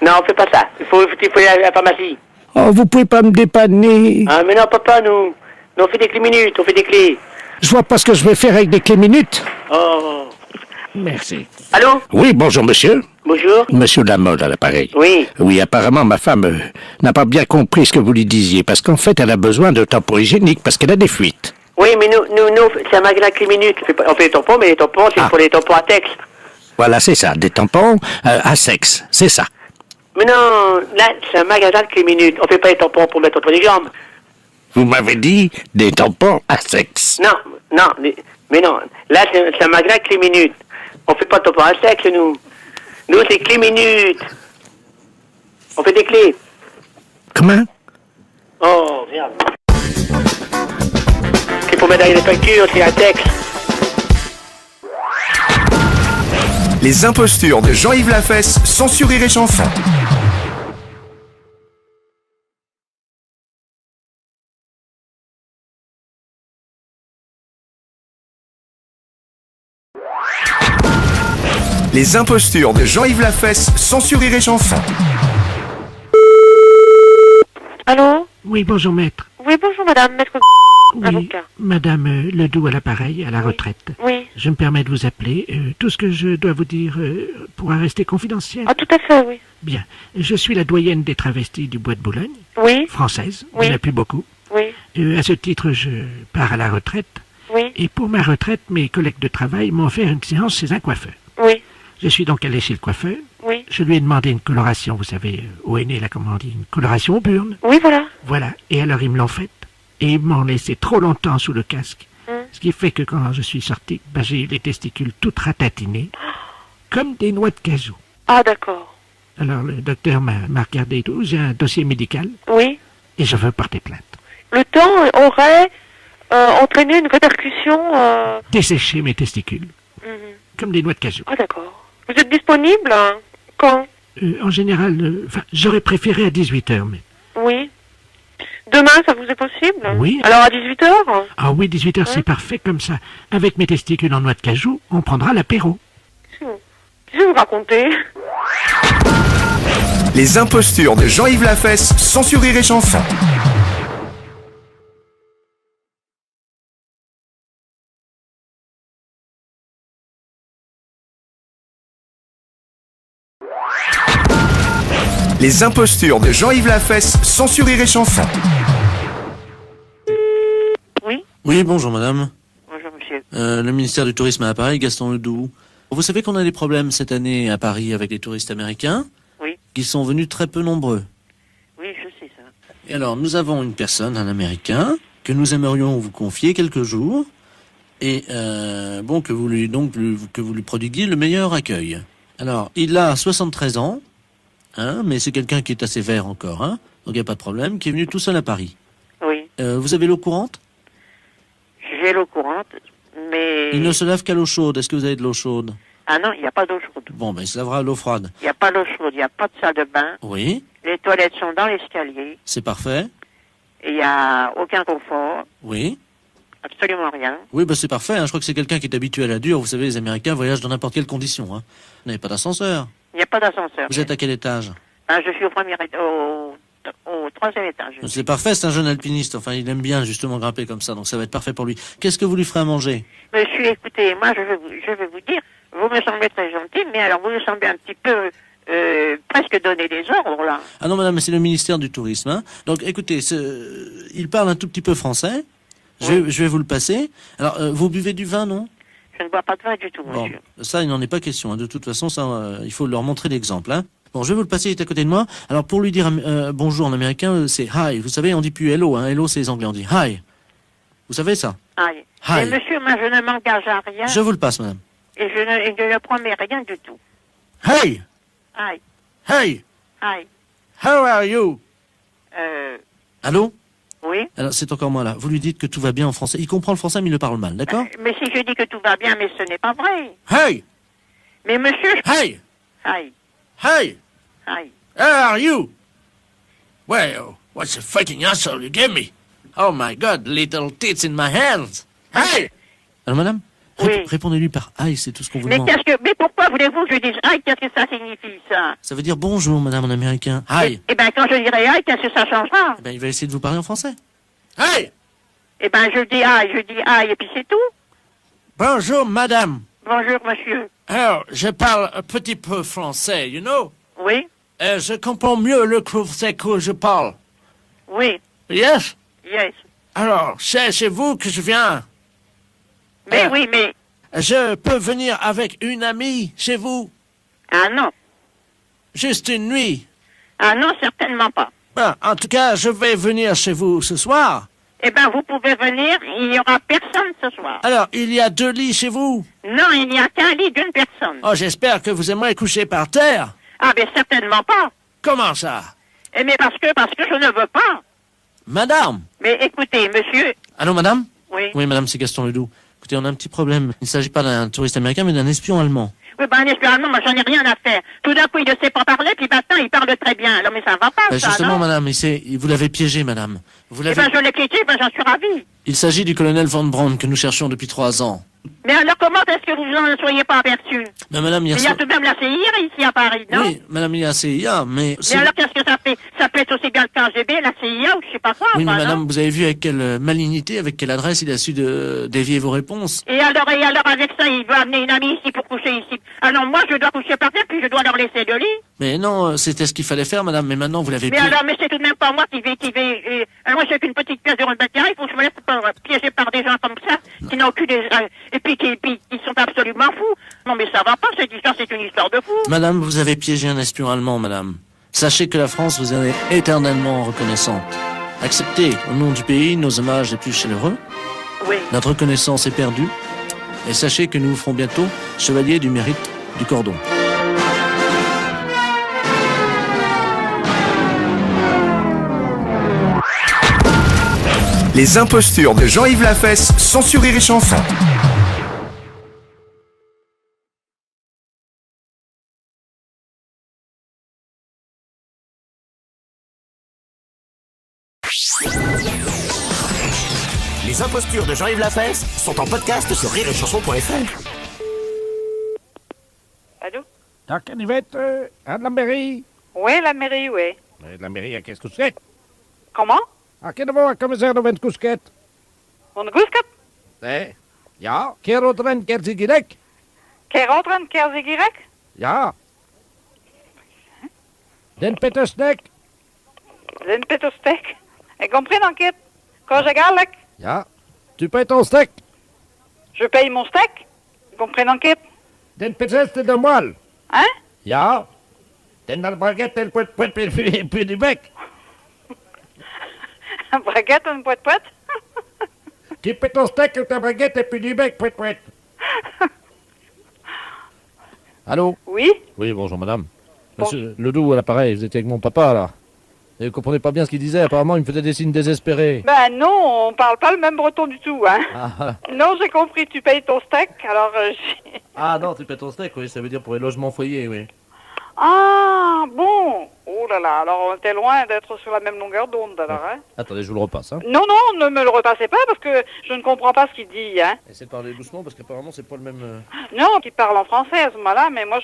on fait pas ça. Il faut aller à la pharmacie.
Oh, vous pouvez pas me dépanner.
Ah, mais non, papa, nous on fait des clés minutes, on fait des clés.
Je vois pas ce que je vais faire avec des clés minutes.
Oh.
Merci.
Allô?
Oui, bonjour monsieur.
Bonjour.
Monsieur Lamolle à l'appareil.
Oui.
Oui, apparemment ma femme n'a pas bien compris ce que vous lui disiez, parce qu'en fait elle a besoin de tampons hygiéniques, parce qu'elle a des fuites.
Oui, mais nous c'est un magasin clé minutes. On fait les tampons, mais les tampons, c'est pour les tampons à texte.
Voilà, c'est ça, des tampons à sexe, c'est ça.
Mais non, là, c'est un magasin de clé minutes. On fait pas les tampons pour mettre entre les jambes.
Vous m'avez dit des tampons à sexe.
Non, mais non. Là, c'est un magasin clé minutes. On fait pas de tampons à sexe, nous. Nous, c'est clé minutes. On fait des clés.
Comment?
Oh, merde. C'est pour mettre dans les factures, c'est un texte.
Les impostures de Jean-Yves Lafesse sont sur Rire et Chanson. Les impostures de Jean-Yves Lafesse sont sur Rire et Chanson.
Allô?
Oui, bonjour maître.
Oui, bonjour madame, maître
Oui,
avocat.
madame Ledoux à l'appareil, à la retraite.
Oui.
Je me permets de vous appeler. Tout ce que je dois vous dire pourra rester confidentiel.
Ah, tout à fait, oui.
Bien. Je suis la doyenne des travestis du Bois de Boulogne.
Oui.
Française.
Oui.
Il n'y en a plus beaucoup.
Oui.
À ce titre, je pars à la retraite.
Oui.
Et pour ma retraite, mes collègues de travail m'ont offert une séance chez un coiffeur.
Oui.
Je suis donc allé chez le coiffeur.
Oui.
Je lui ai demandé une coloration, vous savez, au aîné, là, comment on dit, une coloration au burn.
Oui, voilà.
Voilà. Et alors, ils me l'ont faite. Et ils m'ont laissé trop longtemps sous le casque. Ce qui fait que quand je suis sorti, j'ai eu les testicules toutes ratatinés, comme des noix de cajou.
Ah, d'accord.
Alors, le docteur m'a regardé et tout. J'ai un dossier médical.
Oui.
Et je veux porter plainte.
Le temps aurait entraîné une répercussion...
Dessécher mes testicules, comme des noix de cajou.
Ah, d'accord. Vous êtes disponible quand?
En général, j'aurais préféré à 18h, mais...
Oui. Demain, ça vous est possible?
Oui.
Alors à 18h?
Ah oui, 18h, c'est parfait comme ça. Avec mes testicules en noix de cajou, on prendra l'apéro.
Qu'est-ce que vous racontez?
Les impostures de Jean-Yves Lafesse sont sur Rire et Chanson. Les impostures de Jean-Yves Lafesse sont sur Rire et Chanson.
Oui.
Oui, bonjour madame.
Bonjour monsieur.
Le ministère du Tourisme à Paris, Gaston Ledoux. Vous savez qu'on a des problèmes cette année à Paris avec les touristes américains?
Oui.
qui sont venus très peu nombreux.
Oui, je sais ça.
Et alors, nous avons une personne, un Américain, que nous aimerions vous confier quelques jours, et que vous lui prodiguiez le meilleur accueil. Alors, il a 73 ans, mais c'est quelqu'un qui est assez vert encore, donc il n'y a pas de problème, qui est venu tout seul à Paris.
Oui.
Vous avez l'eau courante?
J'ai l'eau courante, mais...
Il ne se lave qu'à l'eau chaude. Est-ce que vous avez de l'eau chaude?
Ah non, il n'y a pas d'eau chaude.
Bon, ben il se lavera à l'eau froide.
Il n'y a pas d'eau chaude, il n'y a pas de salle de bain.
Oui.
Les toilettes sont dans l'escalier.
C'est parfait.
Et il n'y a aucun confort.
Oui.
Absolument rien.
Oui, c'est parfait. Je crois que c'est quelqu'un qui est habitué à la dure. Vous savez, les Américains voyagent dans n'importe quelle condition. Vous n'avez pas d'ascenseur.
Il n'y a pas d'ascenseur.
Vous êtes à quel étage?
Je suis au 3e étage.
C'est parfait, c'est un jeune alpiniste. Enfin, il aime bien justement grimper comme ça, donc ça va être parfait pour lui. Qu'est-ce que vous lui ferez à manger?
Monsieur, écoutez, moi je vais vous dire, vous me semblez très gentil, mais alors vous me semblez un petit peu presque donner des ordres là.
Ah non, madame, c'est le ministère du Tourisme. Donc écoutez, il parle un tout petit peu français.
Oui.
Je vais vous le passer. Alors, vous buvez du vin, non?
Je ne bois pas de vin du tout, monsieur.
Bon, ça, il n'en est pas question. De toute façon, ça, il faut leur montrer l'exemple. Bon, je vais vous le passer, il est à côté de moi. Alors, pour lui dire bonjour en américain, c'est hi. Vous savez, on dit plus hello. Hello, c'est les Anglais, on dit hi. Vous savez ça?
Hi.
Hi.
Mais monsieur, moi je ne m'engage à rien.
Je vous le passe, madame.
Et je ne promets rien du tout.
Hey!
Hi.
Hey!
Hi.
How are you? Allô?
Oui.
Alors, c'est encore moi, là. Vous lui dites que tout va bien en français. Il comprend le français, mais il le parle mal, d'accord?
Mais si je dis que tout va bien, mais ce n'est pas vrai.
Hey!
Mais monsieur...
Hey!
Hi.
Hey!
Hi.
How are you? Well, what's a fucking asshole you gave me? Oh my God, little tits in my hands. Hey! Alors, madame?
Oui.
Répondez-lui par hi, c'est tout ce qu'on vous
Mais
demande.
mais pourquoi voulez-vous que je dise hi? Qu'est-ce que ça signifie, ça?
Ça veut dire bonjour, madame, en américain. Hi.
Eh ben, quand je dirai hi, qu'est-ce que ça changera?
Eh ben, il va essayer de vous parler en français. Hey!
Eh ben, je dis hi, et puis c'est tout.
Bonjour, madame.
Bonjour, monsieur.
Alors, je parle un petit peu français, you know?
Oui.
Je comprends mieux le français que je parle.
Oui.
Yes?
Yes.
Alors, c'est chez vous que je viens.
Mais oui, mais...
Je peux venir avec une amie chez vous?
Ah non.
Juste une nuit?
Ah non, certainement pas.
Ben, en tout cas, je vais venir chez vous ce soir.
Eh ben, vous pouvez venir, il n'y aura personne ce soir.
Alors, il y a 2 lits chez vous?
Non, il n'y a qu'un lit d'une personne.
Oh, j'espère que vous aimeriez coucher par terre.
Ah, ben certainement pas.
Comment ça?
Eh mais parce que je ne veux pas.
Madame?
Mais écoutez, monsieur...
Allô, madame?
Oui.
Oui, madame, c'est Gaston Ledoux. Écoutez, on a un petit problème. Il ne s'agit pas d'un touriste américain, mais d'un espion allemand.
Oui, ben un espion allemand, moi j'en ai rien à faire. Tout d'un coup, il ne sait pas parler, puis maintenant, il parle très bien. Alors, mais ça va pas, ça,
justement,
non?
madame, vous l'avez piégé, madame. Vous
Eh
l'avez...
ben, je l'ai piégé, ben j'en suis ravi.
Il s'agit du colonel Von Braun que nous cherchions depuis 3 ans.
Mais alors, comment est-ce que vous n'en soyez pas aperçu?
Mais madame,
Il y a tout de même la CIA ici à Paris, non?
Oui, madame, il y a la CIA, mais...
Mais alors, qu'est-ce que ça fait? Ça peut être aussi bien le KGB, la CIA, ou je sais pas quoi,
Oui, mais
enfin,
madame,
non?
vous avez vu avec quelle malignité, avec quelle adresse il a su dévier vos réponses.
Et alors, avec ça, il veut amener une amie ici pour coucher ici. Ah non, moi, je dois coucher par terre, puis je dois leur laisser le lit.
Mais non, c'était ce qu'il fallait faire, madame, mais maintenant vous l'avez
Mais alors, mais c'est tout de même pas moi qui vais... moi, j'ai qu'une petite pièce de rôle il faut que je me laisse piéger par des gens comme ça, qui n'ont aucune... et puis qui sont absolument fous. Non, mais ça va pas, cette histoire, c'est une histoire de fou.
Madame, vous avez piégé un espion allemand, madame. Sachez que la France vous en est éternellement reconnaissante. Acceptez, au nom du pays, nos hommages les plus chaleureux.
Oui.
Notre reconnaissance est perdue. Et sachez que nous vous ferons bientôt chevalier du mérite du cordon.
Les impostures de Jean-Yves Lafesse sont sur Rire et Chanson.
Les impostures de Jean-Yves Lafesse sont en podcast sur rireetchanson.fr.
Allô?
Dans Canivette, à la mairie.
Oui, la mairie, oui.
La mairie, à qu'est-ce que c'est?
Comment?
À quel moment, commissaire de Ventusket?
On guskat?
Ja, Kerotren Kerzigirek.
Kerotren Kerzigirek?
Ja. Den Petersnek.
Den Peterstek? Ik compris d'enquête. Quand je galek?
Ja. Tu payes ton steak.
Je paye mon steak? Ik compris d'enquête.
Den Peteste de moelle.
Hein?
Ja. T'es dans le braguette et le poète puis du bec.
Un braguette, une poète.
Tu fais ton steak avec ta braguette et puis du bec, poète.
Allô?
Oui?
Oui, bonjour madame. Monsieur Ledoux à l'appareil, vous étiez avec mon papa là. Et vous comprenez pas bien ce qu'il disait, apparemment il me faisait des signes désespérés.
Ben non, on parle pas le même breton du tout, hein.
Ah,
Non, j'ai compris, tu payes ton steak, alors
ah non, tu paies ton steak, oui, ça veut dire pour les logements foyers, oui.
Ah, bon. Oh là là, alors on était loin d'être sur la même longueur d'onde, alors, hein.
Attendez, je vous le repasse, hein.
Non, ne me le repassez pas, parce que je ne comprends pas ce qu'il dit, hein.
Essayez de parler doucement, parce qu'apparemment c'est pas le même...
Non, qu'il parle en français à ce moment-là, mais moi,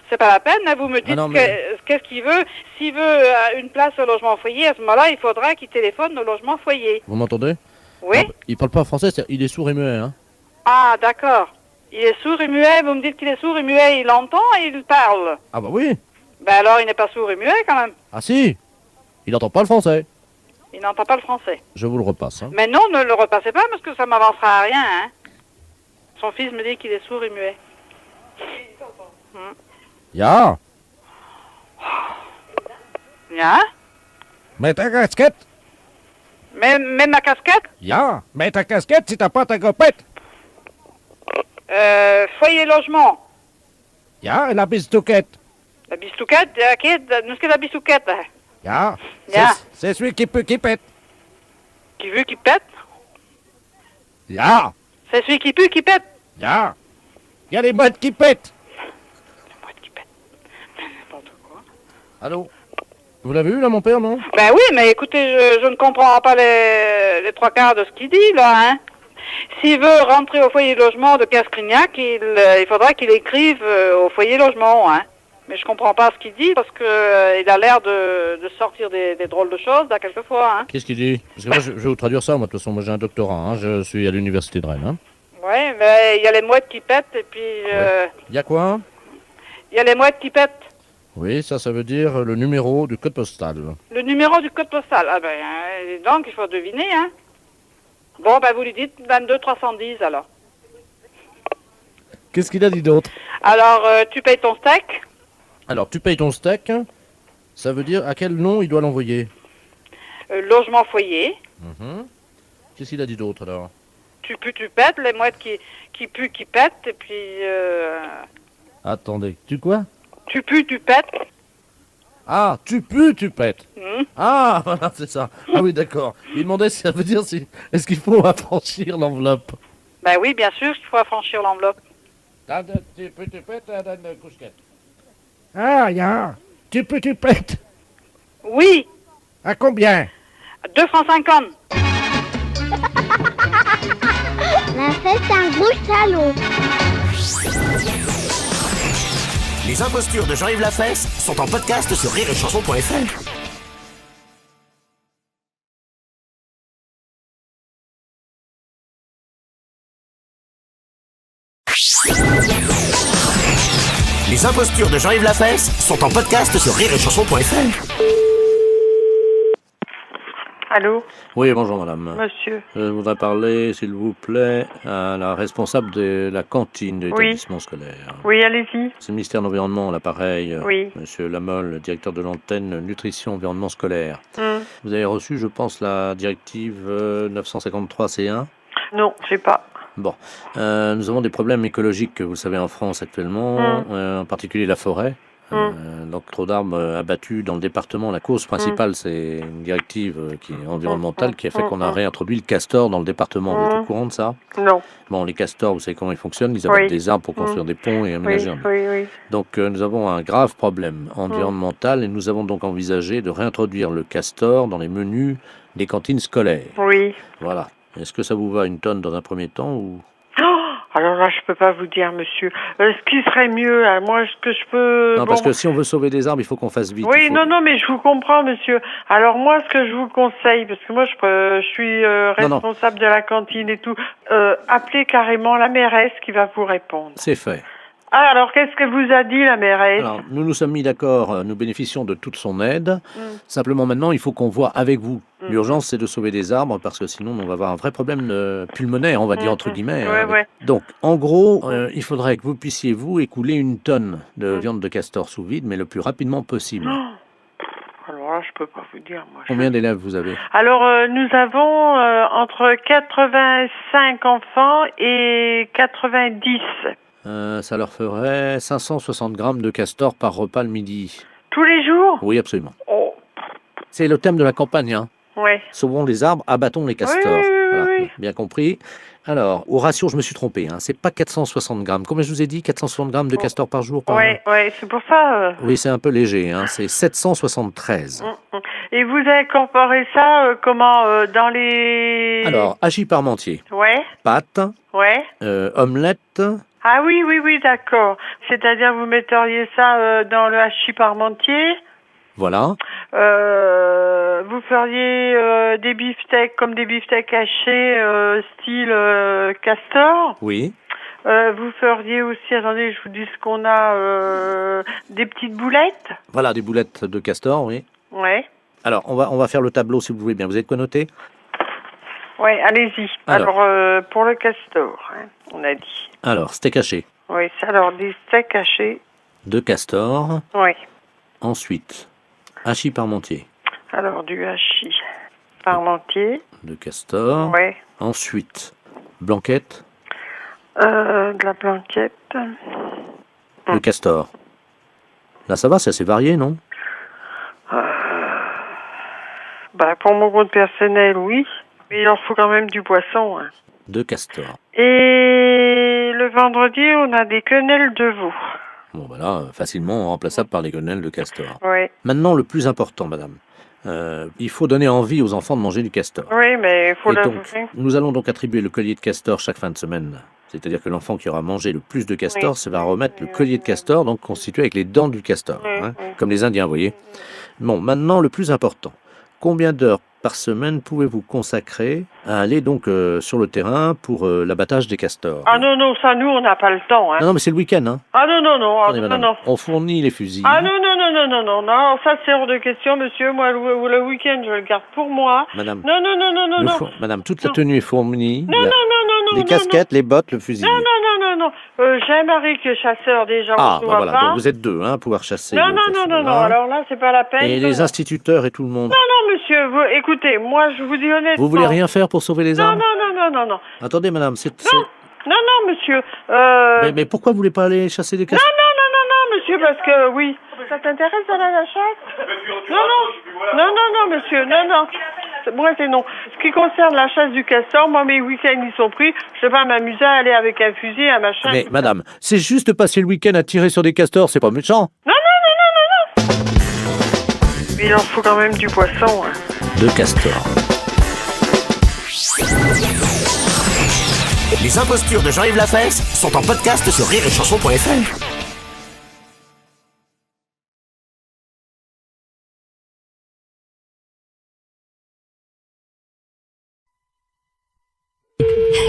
c'est pas la peine, hein. Vous me dites
non, mais...
qu'est-ce qu'il veut. S'il veut une place au logement foyer, à ce moment-là, il faudra qu'il téléphone au logement foyer.
Vous m'entendez?
Oui.
Non, il parle pas français, il est sourd et muet, hein.
Ah, d'accord. Il est sourd et muet, vous me dites qu'il est sourd et muet, il entend et il parle.
Ah bah oui.
Ben alors, il n'est pas sourd et muet, quand même.
Ah si, il n'entend pas le français.
Il n'entend pas le français.
Je vous le repasse, hein.
Mais non, ne le repassez pas, parce que ça m'avancera à rien, hein. Son fils me dit qu'il est sourd et muet.
Ya.
Ya.
Mets ta casquette.
Mets ma casquette.
Ya. Mets ta casquette si t'as pas ta copette.
Foyer logement.
Ya, et la bistouquette.
La bistouquette, nous c'est la bistouquette.
Ya.
Ya.
C'est celui qui peut qui pète.
Qui veut qui pète?
Ya.
C'est celui qui pue qui pète.
Ya. Il y a des mouettes qui pètent.
Les mouettes qui pètent. N'importe quoi.
Allô? Vous l'avez eu là, mon père, non?
Ben oui, mais écoutez, je ne comprends pas les trois quarts de ce qu'il dit, là, hein. S'il veut rentrer au foyer logement de Cascrignac, il faudra qu'il écrive au foyer logement, hein. Mais je comprends pas ce qu'il dit, parce que il a l'air de sortir des drôles de choses, là, quelquefois, hein.
Qu'est-ce qu'il dit? Parce que moi, je vais vous traduire ça, moi, de toute façon, moi j'ai un doctorat, hein. Je suis à l'université de Rennes, hein.
Ouais, mais il y a les mouettes qui pètent, et puis...
Il y a quoi?
Il y a les mouettes qui pètent.
Oui, ça veut dire le numéro du code postal.
Le numéro du code postal. Ah ben, donc, il faut deviner, hein. Bon, ben, vous lui dites 22 310, alors.
Qu'est-ce qu'il a dit d'autre?
Alors, tu payes ton steak.
Alors, tu payes ton steak, ça veut dire à quel nom il doit l'envoyer?
Logement foyer.
Qu'est-ce qu'il a dit d'autre, alors?
Tu pues, tu pètes, les mouettes qui puent, qui pètent, et puis...
Attendez, tu quoi?
Tu pues, tu pètes.
Ah, tu pues, tu pètes. Ah, voilà, c'est ça. Ah oui, d'accord. Il demandait si ça veut dire si... Est-ce qu'il faut affranchir l'enveloppe?
Ben oui, bien sûr qu'il faut affranchir l'enveloppe.
Tu peux, tu pètes, t'as une cousquette. Ah, ya. Tu peux, tu pètes.
Oui.
À combien?
2 francs 50.
La fête, c'est un gros salaud.
Les impostures de Jean-Yves Lafesse sont en podcast sur rireetchanson.fr. Les impostures de Jean-Yves Lafesse sont en podcast sur rireetchanson.fr.
Allô?
Oui, bonjour madame.
Monsieur.
Je voudrais parler, s'il vous plaît, à la responsable de la cantine de l'établissement scolaire.
Oui, allez-y.
C'est le ministère de l'Environnement, à l'appareil.
Oui.
Monsieur Lamolle, directeur de l'antenne Nutrition Environnement Scolaire. Vous avez reçu, je pense, la directive 953C1?
Non, j'ai pas.
Bon, nous avons des problèmes écologiques, vous savez, en France actuellement, en particulier la forêt. Donc trop d'arbres abattus dans le département. La cause principale, c'est une directive qui est environnementale qui a fait qu'on a réintroduit le castor dans le département. Vous êtes au courant de ça?
Non.
Bon, les castors, vous savez comment ils fonctionnent? Ils abattent des arbres pour construire des ponts et aménager.
Oui.
Donc nous avons un grave problème environnemental et nous avons donc envisagé de réintroduire le castor dans les menus des cantines scolaires.
Oui.
Voilà. Est-ce que ça vous va une tonne dans un premier temps ou...
Alors là, je peux pas vous dire, monsieur. Ce qui serait mieux, moi, ce que je peux...
Non, parce que si on veut sauver des arbres, il faut qu'on fasse vite.
Oui, non, mais je vous comprends, monsieur. Alors moi, ce que je vous conseille, parce que moi, je suis responsable de la cantine et tout, appelez carrément la mairesse qui va vous répondre.
C'est fait.
Ah, alors qu'est-ce que vous a dit la mairesse?
Alors, nous nous sommes mis d'accord, nous bénéficions de toute son aide. Simplement maintenant, il faut qu'on voit avec vous. L'urgence, c'est de sauver des arbres parce que sinon, on va avoir un vrai problème pulmonaire, on va dire entre guillemets.
Ouais.
Donc, en gros, il faudrait que vous puissiez, vous, écouler une tonne de viande de castor sous vide, mais le plus rapidement possible.
Alors là, je peux pas vous dire. Moi,
Combien d'élèves vous avez?
Alors, nous avons entre 85 enfants et 90.
Ça leur ferait 560 grammes de castor par repas le midi.
Tous les jours?
Oui, absolument.
Oh.
C'est le thème de la campagne, hein.
Ouais.
Sauvons les arbres, abattons les castors.
Oui.
Bien compris. Alors, au ratio, je me suis trompé, hein. C'est pas 460 grammes. Combien je vous ai dit? 460 grammes de castor par jour?
Ouais, c'est pour ça.
Oui, c'est un peu léger, hein. C'est 773.
Et vous avez incorporé ça comment dans les...
Alors, hachis parmentier.
Ouais.
Pâtes.
Ouais.
Omelette.
Ah oui, d'accord. C'est-à-dire vous metteriez ça dans le hachis parmentier.
Voilà.
Vous feriez des beefsteaks comme des beefsteaks hachés style castor.
Oui.
Vous feriez aussi, attendez, je vous dis ce qu'on a, des petites boulettes.
Voilà, des boulettes de castor, oui.
Ouais.
Alors, on va faire le tableau si vous voulez bien. Vous avez de quoi noter?
Ouais, allez-y. Alors pour le castor, hein, on a dit.
Alors, steak haché.
Oui, ça, alors des steaks hachés.
De castor.
Oui.
Ensuite, hachis parmentier.
Alors, du hachis parmentier.
De castor.
Oui.
Ensuite, blanquette.
De la blanquette.
De castor. Là, ça va, c'est assez varié, non?
Pour mon compte personnel, oui. Mais il en faut quand même du poisson. Hein.
De castor.
Et le vendredi, on a des quenelles de veau.
Bon, voilà, facilement remplaçable par les quenelles de castor.
Oui.
Maintenant, le plus important, madame. Il faut donner envie aux enfants de manger du castor.
Oui, mais il faut
donc, nous allons donc attribuer le collier de castor chaque fin de semaine. C'est-à-dire que l'enfant qui aura mangé le plus de castor, ça va remettre le collier de castor, donc constitué avec les dents du castor, comme les Indiens, vous voyez. Bon, maintenant, le plus important. Combien d'heures par semaine pouvez-vous consacrer à aller donc sur le terrain pour l'abattage des castors?
Ah non, ça, nous, on n'a pas le temps. Hein.
Non, mais c'est le week-end. Hein.
Ah non.
Attendez, madame, on fournit les fusils.
Ah non, ça c'est hors de question, monsieur. Moi, le week-end, je le garde pour moi.
Madame.
Non.
Madame, toute la tenue est fournie.
Non.
Les casquettes, les bottes, le fusil.
Non. J'ai un mari qui est chasseur déjà.
Voilà, donc vous êtes deux, hein, pouvoir chasser.
Non. Alors là, c'est pas la peine.
Et les instituteurs et tout le monde.
Non, monsieur. Écoutez, moi, je vous dis honnêtement.
Vous voulez rien faire pour sauver les arbres?
Non.
Attendez, madame,
Non, monsieur.
Mais pourquoi vous voulez pas aller chasser des castors?
Non, monsieur, parce que oui. Ça t'intéresse d'aller à la chasse? Non, monsieur, non. Moi, c'est non. Ce qui concerne la chasse du castor, moi, mes week-ends, ils sont pris. Je vais pas m'amuser à aller avec un fusil, un machin.
Mais madame, c'est juste de passer le week-end à tirer sur des castors, c'est pas méchant.
Non. Il en faut quand même du poisson. Hein.
De castor.
Les impostures de Jean-Yves Lafesse sont en podcast sur rireetchanson.fr.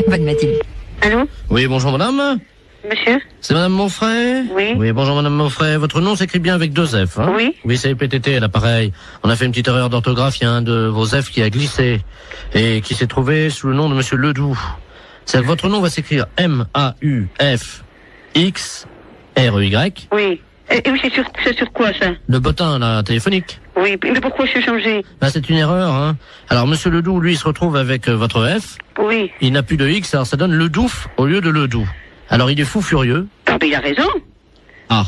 Bonne matinée.
Allô?
Oui, bonjour madame.
Monsieur?
C'est madame Monfray?
Oui.
Oui, bonjour madame Monfray. Votre nom s'écrit bien avec 2 F, hein?
Oui.
Oui, c'est PTT, là, pareil. On a fait une petite erreur d'orthographe, il y a un de vos F qui a glissé et qui s'est trouvé sous le nom de monsieur Ledoux. C'est votre nom va s'écrire M-A-U-F-X-R-E-Y.
Oui. Et oui, c'est sur quoi, ça?
Le bottin, là, téléphonique.
Oui, mais pourquoi je suis changé?
C'est une erreur, hein. Alors, monsieur Ledoux, lui, il se retrouve avec votre F.
Oui.
Il n'a plus de X, alors ça donne Ledouf au lieu de Ledoux. Alors, il est fou furieux.
Ah, mais il a raison.
Ah,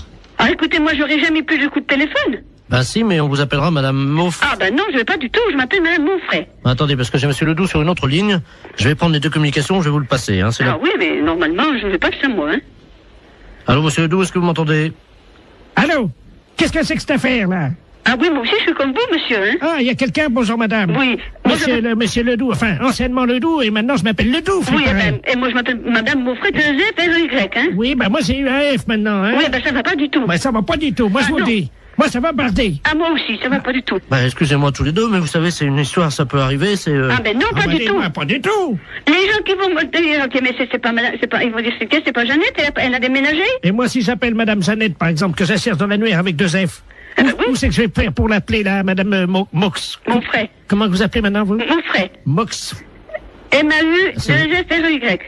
écoutez, moi, j'aurais jamais plus de coup de téléphone.
Si, mais on vous appellera madame Monfray.
Non, je vais pas du tout, je m'appelle madame Monfray.
Attendez, parce que j'ai monsieur Ledoux sur une autre ligne. Je vais prendre les 2 communications, je vais vous le passer, hein.
Oui, mais normalement, je ne fais pas que ça, moi, hein.
Allô, monsieur Ledoux, est-ce que vous m'entendez?
Allô? Qu'est-ce que c'est que cette affaire, là?
Ah oui, moi aussi, je suis comme vous, monsieur, hein.
Il y a quelqu'un, bonjour madame.
Oui.
Monsieur Ledoux, enfin, anciennement Ledoux, et maintenant je m'appelle Ledoux.
Oui, et moi je m'appelle madame Monfray, 2 F, R-E-Y, hein.
Oui, moi j'ai eu un F maintenant, hein.
Oui, ça va pas du tout.
Ça va pas du tout, moi je vous le dis.
Moi, ça va barder.
Ah, moi aussi, ça va pas du tout.
Bah, excusez-moi tous les deux, mais vous savez, c'est une histoire, ça peut arriver, c'est...
Ah, ben non, pas du tout.
Pas du tout.
Les gens qui vont... Ok, mais c'est pas madame... Ils vont dire, c'est pas Jeannette, elle a déménagé.
Et moi, si j'appelle Madame Jeannette, par exemple, que j'assère dans l'annuaire avec 2 F, où c'est que je vais faire pour l'appeler, là, Madame Mox?
Mon frère.
Comment vous appelez maintenant, vous?
Mon frère.
Mox.
M-A-U-2-F-R-Y.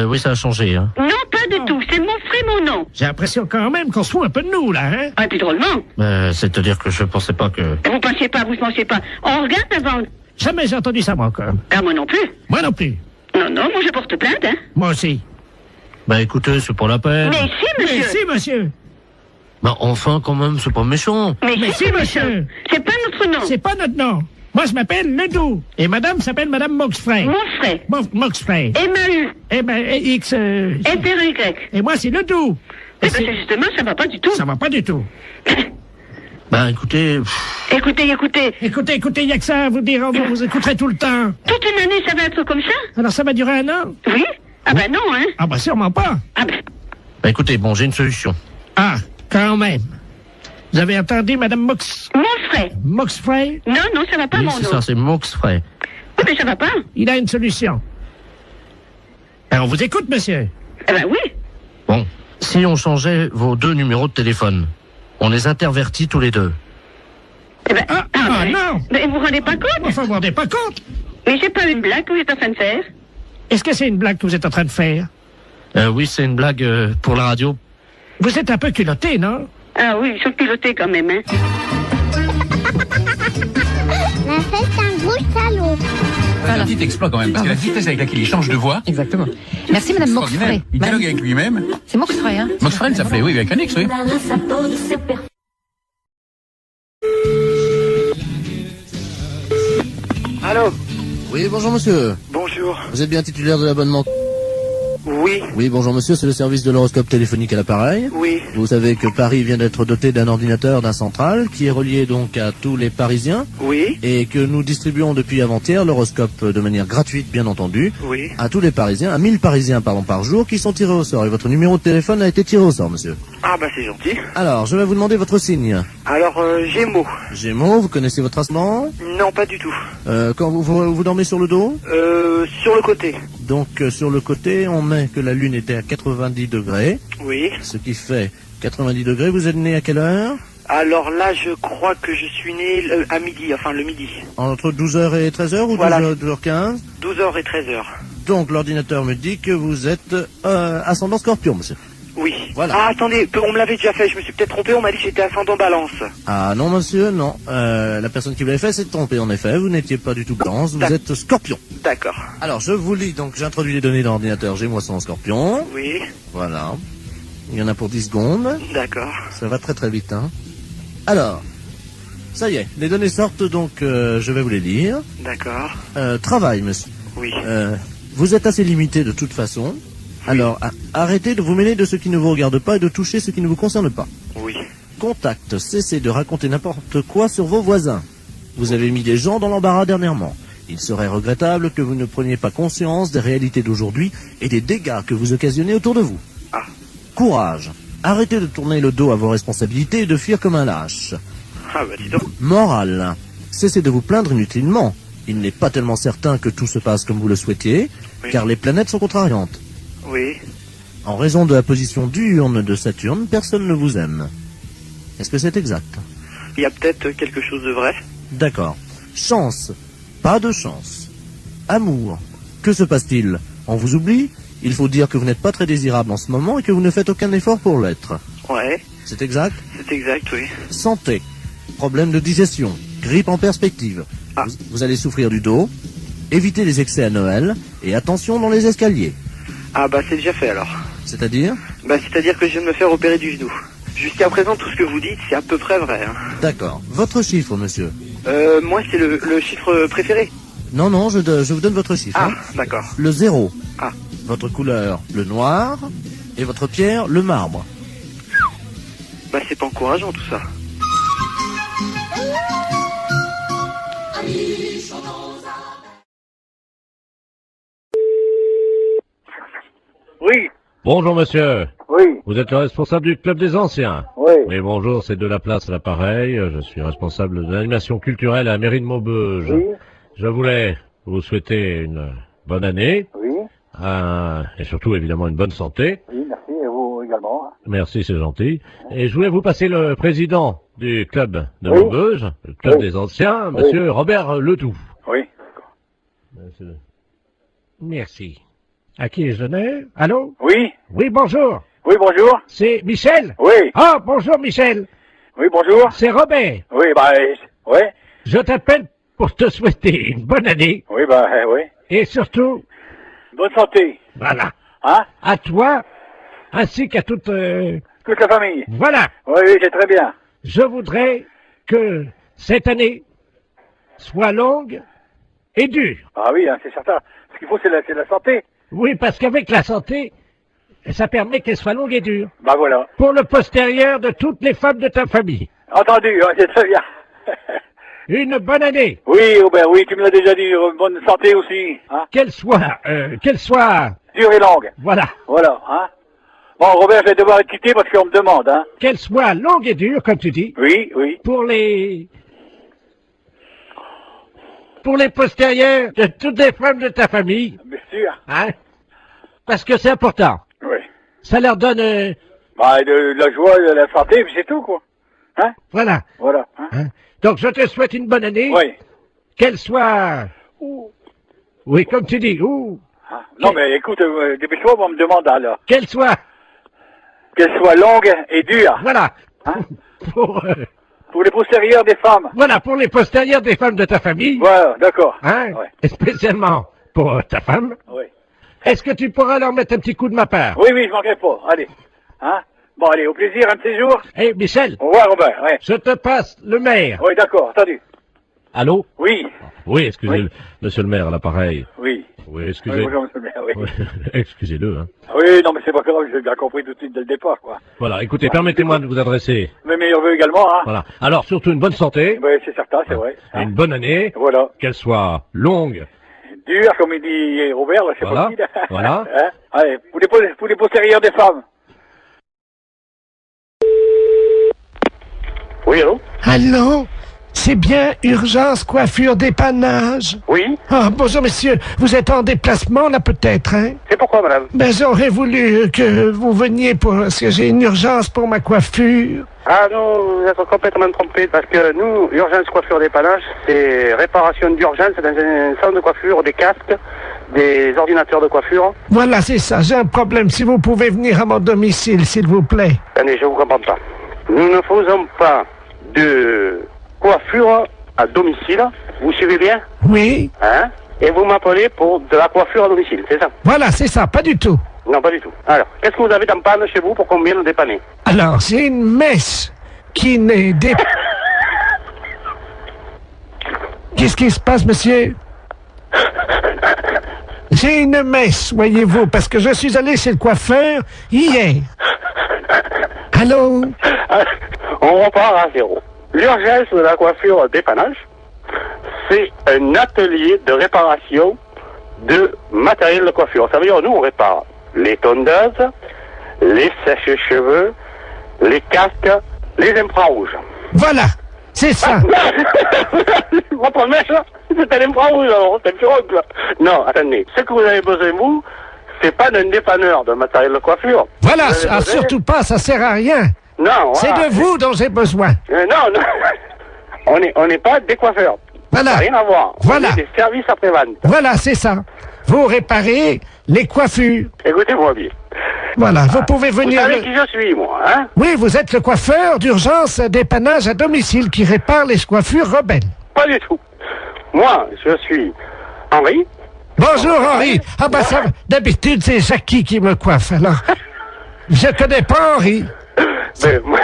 Oui, ça a changé, hein.
Non, pas du tout. C'est mon frère, mon nom.
J'ai l'impression quand même qu'on se fout un peu de nous, là, hein?
Ah, puis drôlement.
C'est-à-dire que je pensais pas que...
Vous pensiez pas. On regarde avant.
Jamais j'ai entendu ça, moi, encore.
Ah, moi non plus.
Moi non plus.
Non, moi je porte plainte, hein.
Moi aussi.
Bah, écoutez, c'est pas la peine.
Mais si, monsieur.
Mais si, monsieur.
Bah, enfin, quand même, c'est pas méchant.
Mais si, monsieur.
C'est pas notre nom.
C'est pas notre nom. Moi, je m'appelle Ledoux. Et madame s'appelle Madame Moxfray.
Mon frère.
Moxfray.
M-A-U.
X...
F-R-Y.
Et moi, c'est Ledoux.
Eh ben, justement, ça va pas du tout.
Ça va pas du tout.
Bah, écoutez...
Écoutez.
Écoutez, il y a que ça à vous dire. Vous écouterez tout le temps.
Toute une année, ça va être comme ça?
Alors, ça va durer 1 an?
Oui. Ah ben non, hein.
Ah ben sûrement pas.
Ah ben...
Bah, écoutez, bon, j'ai une solution.
Ah, quand même. Vous avez entendu, Madame Mox?
Mon frère.
Moxfray?
Non, ça va pas,
Oui,
mon
c'est
nom.
ça, c'est Moxfray.
Oui, mais ça va pas.
Il a une solution. Alors, on vous écoute, monsieur?
Eh ben oui.
Bon, si on changeait vos 2 numéros de téléphone, on les intervertit tous les 2.
Eh ben...
non.
Mais vous vous rendez pas compte?
Enfin, vous vous rendez pas compte?
Mais c'est pas une blague que vous êtes en train de faire.
Est-ce que c'est une blague que vous êtes en train de faire?
Oui, c'est une blague pour la radio.
Vous êtes un peu culotté, non?
Ah oui, ils sont pilotés quand même, hein.
La fête, c'est un gros salaud.
Un petit exploit quand même, parce que la vitesse avec laquelle il change de voix...
Exactement. Merci Madame Moxfray.
Il dialogue avec lui-même.
C'est Moxfray, hein?
Moxfray, ça s'appelait, oui, avec un X, oui.
Allô?
Oui, bonjour monsieur.
Bonjour.
Vous êtes bien titulaire de l'abonnement?
Oui.
Oui, bonjour monsieur, c'est le service de l'horoscope téléphonique à l'appareil.
Oui.
Vous savez que Paris vient d'être doté d'un ordinateur, d'un central, qui est relié donc à tous les Parisiens.
Oui.
Et que nous distribuons depuis avant-hier l'horoscope de manière gratuite, bien entendu.
Oui.
À tous les Parisiens, à 1000 Parisiens par jour, qui sont tirés au sort. Et votre numéro de téléphone a été tiré au sort, monsieur.
Ah bah c'est gentil.
Alors, je vais vous demander votre signe.
Alors, Gémeaux.
Gémeaux, vous connaissez votre ascendant?
Non, pas du tout.
Quand vous dormez sur le dos?
Sur le côté.
Donc, sur le côté, on met que la lune était à 90 degrés.
Oui.
Ce qui fait 90 degrés. Vous êtes né à quelle heure?
Alors là, je crois que je suis né à midi, enfin le midi.
Entre 12h et 13h ou
voilà.
12h15?
12h et 13h.
Donc, l'ordinateur me dit que vous êtes ascendant Scorpion, monsieur.
Oui.
Voilà.
Ah, attendez, on me l'avait déjà fait, je me suis peut-être trompé, on m'a dit que j'étais ascendant Balance.
Ah non, monsieur, non. La personne qui vous l'avait fait s'est trompée, en effet. Vous n'étiez pas du tout Balance, vous êtes Scorpion.
D'accord.
Alors, je vous lis, donc j'introduis les données dans l'ordinateur. J'ai moi son Scorpion.
Oui.
Voilà. Il y en a pour 10 secondes.
D'accord.
Ça va très très vite, hein. Alors, ça y est, les données sortent, donc je vais vous les lire.
D'accord.
Travail, monsieur.
Oui.
Vous êtes assez limité de toute façon. Alors, arrêtez de vous mêler de ce qui ne vous regarde pas et de toucher ce qui ne vous concerne pas.
Oui.
Contact, cessez de raconter n'importe quoi sur vos voisins. Vous avez mis des gens dans l'embarras dernièrement. Il serait regrettable que vous ne preniez pas conscience des réalités d'aujourd'hui et des dégâts que vous occasionnez autour de vous.
Ah.
Courage. Arrêtez de tourner le dos à vos responsabilités et de fuir comme un lâche.
Ah bah dis donc.
Morale. Cessez de vous plaindre inutilement. Il n'est pas tellement certain que tout se passe comme vous le souhaitiez,
oui.
Car les planètes sont contrariantes.
Oui.
En raison de la position diurne de Saturne, personne ne vous aime. Est-ce que c'est exact?
Il y a peut-être quelque chose de vrai.
D'accord. Chance. Pas de chance. Amour. Que se passe-t-il? On vous oublie? Il faut dire que vous n'êtes pas très désirable en ce moment et que vous ne faites aucun effort pour l'être.
Ouais.
C'est exact?
C'est exact, oui.
Santé. Problème de digestion. Grippe en perspective.
Ah.
Vous allez souffrir du dos. Évitez les excès à Noël. Et attention dans les escaliers.
Ah bah c'est déjà fait alors.
C'est-à-dire?
Bah c'est-à-dire que je viens de me faire opérer du genou. Jusqu'à présent, tout ce que vous dites, c'est à peu près vrai. Hein.
D'accord. Votre chiffre, monsieur?
Moi, c'est le chiffre préféré.
Non, non, je vous donne votre chiffre.
Ah,
hein.
d'accord.
Le 0.
Ah.
Votre couleur, le noir. Et votre pierre, le marbre.
Bah c'est pas encourageant tout ça.
Oui. Bonjour monsieur.
Oui.
Vous êtes le responsable du club des anciens.
Oui.
Oui, bonjour, c'est de la place à l'appareil. Je suis responsable de l'animation culturelle à la mairie de Maubeuge.
Oui.
Je voulais vous souhaiter une bonne année.
Oui.
Et surtout, évidemment, une bonne santé.
Oui, merci, et vous également.
Merci, c'est gentil. Et je voulais vous passer le président du club de
Oui.
Maubeuge, le club
Oui.
des anciens, monsieur Robert Ledoux.
Oui.
Merci. À qui je donne? Allô?
Oui.
Oui, bonjour.
Oui, bonjour.
C'est Michel?
Oui.
Ah, bonjour Michel.
Oui, bonjour.
C'est Robert.
Oui, ouais.
Je t'appelle pour te souhaiter une bonne année.
Oui, oui.
Et surtout,
Bonne santé.
voilà,
Hein?
à toi, ainsi qu'à toute...
Toute la famille.
Voilà.
Oui, c'est très bien.
Je voudrais que cette année soit longue et dure.
Ah oui, hein, c'est certain. Ce qu'il faut, c'est la santé.
Oui, parce qu'avec la santé, ça permet qu'elle soit longue et dure.
Bah voilà.
Pour le postérieur de toutes les femmes de ta famille.
Entendu, hein, c'est très bien.
Une bonne année.
Oui, Robert, oui, tu me l'as déjà dit. Bonne santé aussi. Hein?
Qu'elle soit...
Dure et longue.
Voilà.
Voilà, hein. Bon, Robert, je vais devoir être quitté parce qu'on me demande, hein.
Qu'elle soit longue et dure, comme tu dis.
Oui, oui.
Pour les postérieurs de toutes les femmes de ta famille.
Bien sûr.
Hein? Parce que c'est important.
Oui.
Ça leur donne...
de la joie, de la santé, puis c'est tout, quoi. Hein?
Voilà.
Voilà. Hein?
Hein? Donc, je te souhaite une bonne année.
Oui.
Qu'elle soit... Oui, comme tu dis.
Hein? Non, mais écoute, dépêche-toi, on me demande, alors.
Qu'elle soit
longue et dure.
Voilà.
Hein?
Pour
les postérieurs des femmes.
Voilà, pour les postérieurs des femmes de ta famille.
Voilà, d'accord.
Hein?
Ouais.
Et spécialement pour ta femme.
Oui.
Est-ce que tu pourras leur mettre un petit coup de ma part?
Oui, je manquerai pas. Allez. Hein? Bon, allez, au plaisir, un de ces jours.
Eh, Michel.
Au revoir, Robert, ouais.
Je te passe le maire.
Oui, d'accord, entendu.
Allô?
Oui.
Oui, excusez-le, monsieur le maire, à l'appareil.
Oui.
Oui, excusez.
Oui, bonjour, monsieur le maire, oui.
Excusez-le, hein.
Oui, non, mais c'est pas grave, j'ai bien compris tout de suite dès le départ, quoi.
Voilà, écoutez, permettez-moi de vous adresser.
Mes meilleurs vœux également, hein.
Voilà. Alors, surtout une bonne santé.
Oui, c'est certain, c'est vrai.
Et une bonne année.
Voilà.
Qu'elle soit longue.
Dur, comme il dit Robert, c'est
Voilà.
possible.
Voilà.
Hein? Allez, pour les postérieurs des femmes. Oui, allô?
Allô? C'est bien Urgence Coiffure Dépannage?
Oui.
Ah, bonjour monsieur. Vous êtes en déplacement là peut-être, hein?
C'est pourquoi, madame?
Ben j'aurais voulu que vous veniez parce que j'ai une urgence pour ma coiffure.
Ah non, vous êtes complètement trompé parce que nous, Urgence Coiffure Dépannage, c'est réparation d'urgence dans un salon de coiffure, des casques, des ordinateurs de coiffure.
Voilà, c'est ça. J'ai un problème. Si vous pouvez venir à mon domicile, s'il vous plaît.
Attendez, je vous comprends pas. Nous ne faisons pas de coiffure à domicile. Vous suivez bien?
Oui.
Hein? Et vous m'appelez pour de la coiffure à domicile, c'est ça?
Voilà, c'est ça. Pas du tout.
Non, pas du tout. Alors, qu'est-ce que vous avez dans panne chez vous pour qu'on vienne dépanner?
Alors, c'est une messe qui n'est Qu'est-ce qui se passe, monsieur? J'ai une messe, voyez-vous, parce que je suis allé chez le coiffeur hier. Allô?
On repart à zéro. L'urgence de la coiffure dépannage, c'est un atelier de réparation de matériel de coiffure. Ça veut dire, nous, on répare les tondeuses, les sèches-cheveux, les casques, les infrarouges.
Voilà, c'est ça.
Votre mèche, c'est un infrarouge, alors, c'est un pirogue. Non, attendez. Ce que vous avez besoin, vous, c'est pas d'un dépanneur de matériel de coiffure.
Voilà, surtout pas, ça sert à rien.
Non,
c'est
voilà.
de vous dont j'ai besoin.
Non, on n'est pas des coiffeurs.
Voilà.
Ça n'a rien à voir.
Voilà.
On est des services après-vente.
Voilà, c'est ça. Vous réparez les coiffures.
Écoutez-moi bien.
Voilà, vous pouvez venir...
Vous savez qui je suis, moi, hein?
Oui, vous êtes le coiffeur d'urgence dépannage à domicile qui répare les coiffures rebelles.
Pas du tout. Moi, je suis Henri.
Bonjour, Henri. Ah bah ça, d'habitude, c'est Jackie qui me coiffe, alors... Je connais pas Henri.
Mais, moi,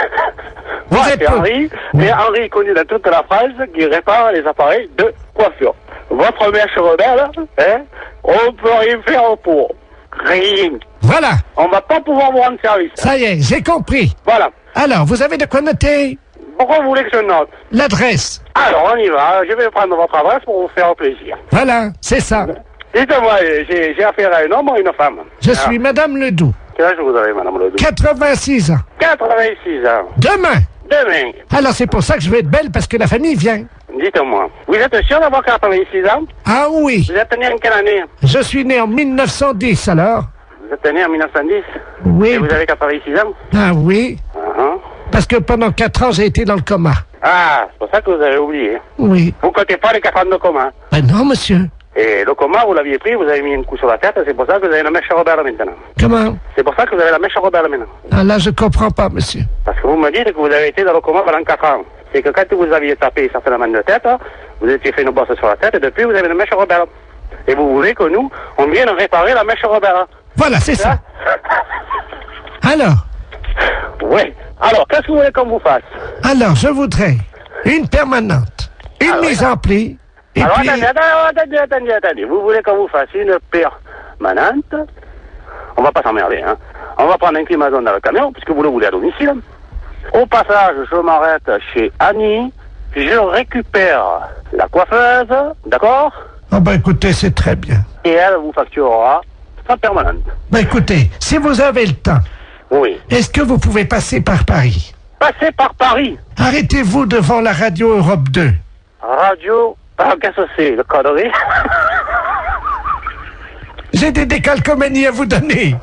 c'est Henri, et Henri est connu dans toute la France qui répare les appareils de coiffure. Votre mèche rebelle, hein, on peut rien faire pour. Rien.
Voilà.
On va pas pouvoir vous rendre service.
Ça y est, j'ai compris.
Voilà.
Alors, vous avez de quoi noter?
Pourquoi vous voulez que je note?
L'adresse.
Alors, on y va. Je vais prendre votre adresse pour vous faire plaisir.
Voilà, c'est ça.
Dites-moi, j'ai affaire à un homme ou à une femme?
Je suis Madame Ledoux.
Quel âge vous avez, madame Ledoux?
86 ans.
86 ans.
Demain.
Demain.
Alors c'est pour ça que je vais être belle, parce que la famille vient.
Dites-moi, vous êtes sûr d'avoir 86 ans?
Ah oui.
Vous êtes né en quelle année?
Je suis né en 1910, alors.
Vous êtes né en 1910?
Oui.
Et vous avez 86 ans?
Ah oui. Parce que pendant 4 ans, j'ai été dans le coma.
Ah, c'est pour ça que vous avez oublié.
Oui.
Vous comptez pas les 4 ans de coma?
Ben non, monsieur.
Et le coma, vous l'aviez pris, vous avez mis un coup sur la tête, c'est pour ça que vous avez la mèche rebelle maintenant.
Comment?
C'est pour ça que vous avez la mèche rebelle maintenant.
Ah là, je comprends pas, monsieur.
Parce que vous me dites que vous avez été dans le coma pendant 4 ans. C'est que quand vous aviez tapé certainement de tête, vous étiez fait une bosse sur la tête, et depuis vous avez une mèche rebelle. Et vous voulez que nous, on vienne réparer la mèche rebelle.
Voilà, c'est ça. Alors?
Oui. Alors, qu'est-ce que vous voulez qu'on vous fasse?
Alors, je voudrais une permanente, une mise en pli, et
alors,
puis...
attendez. Vous voulez qu'on vous fasse une permanente? On va pas s'emmerder, hein. On va prendre un climatiseur dans le camion, puisque vous le voulez à domicile. Au passage, je m'arrête chez Annie, je récupère la coiffeuse, d'accord?
Ah ben écoutez, c'est très bien.
Et elle vous facturera en permanente.
Ben écoutez, si vous avez le temps,
oui.
Est-ce que vous pouvez passer par Paris?
Passer par Paris?
Arrêtez-vous devant la radio Europe 2.
Radio? Ah, qu'est-ce que c'est, le connerie?
J'ai des décalcomanies à vous donner.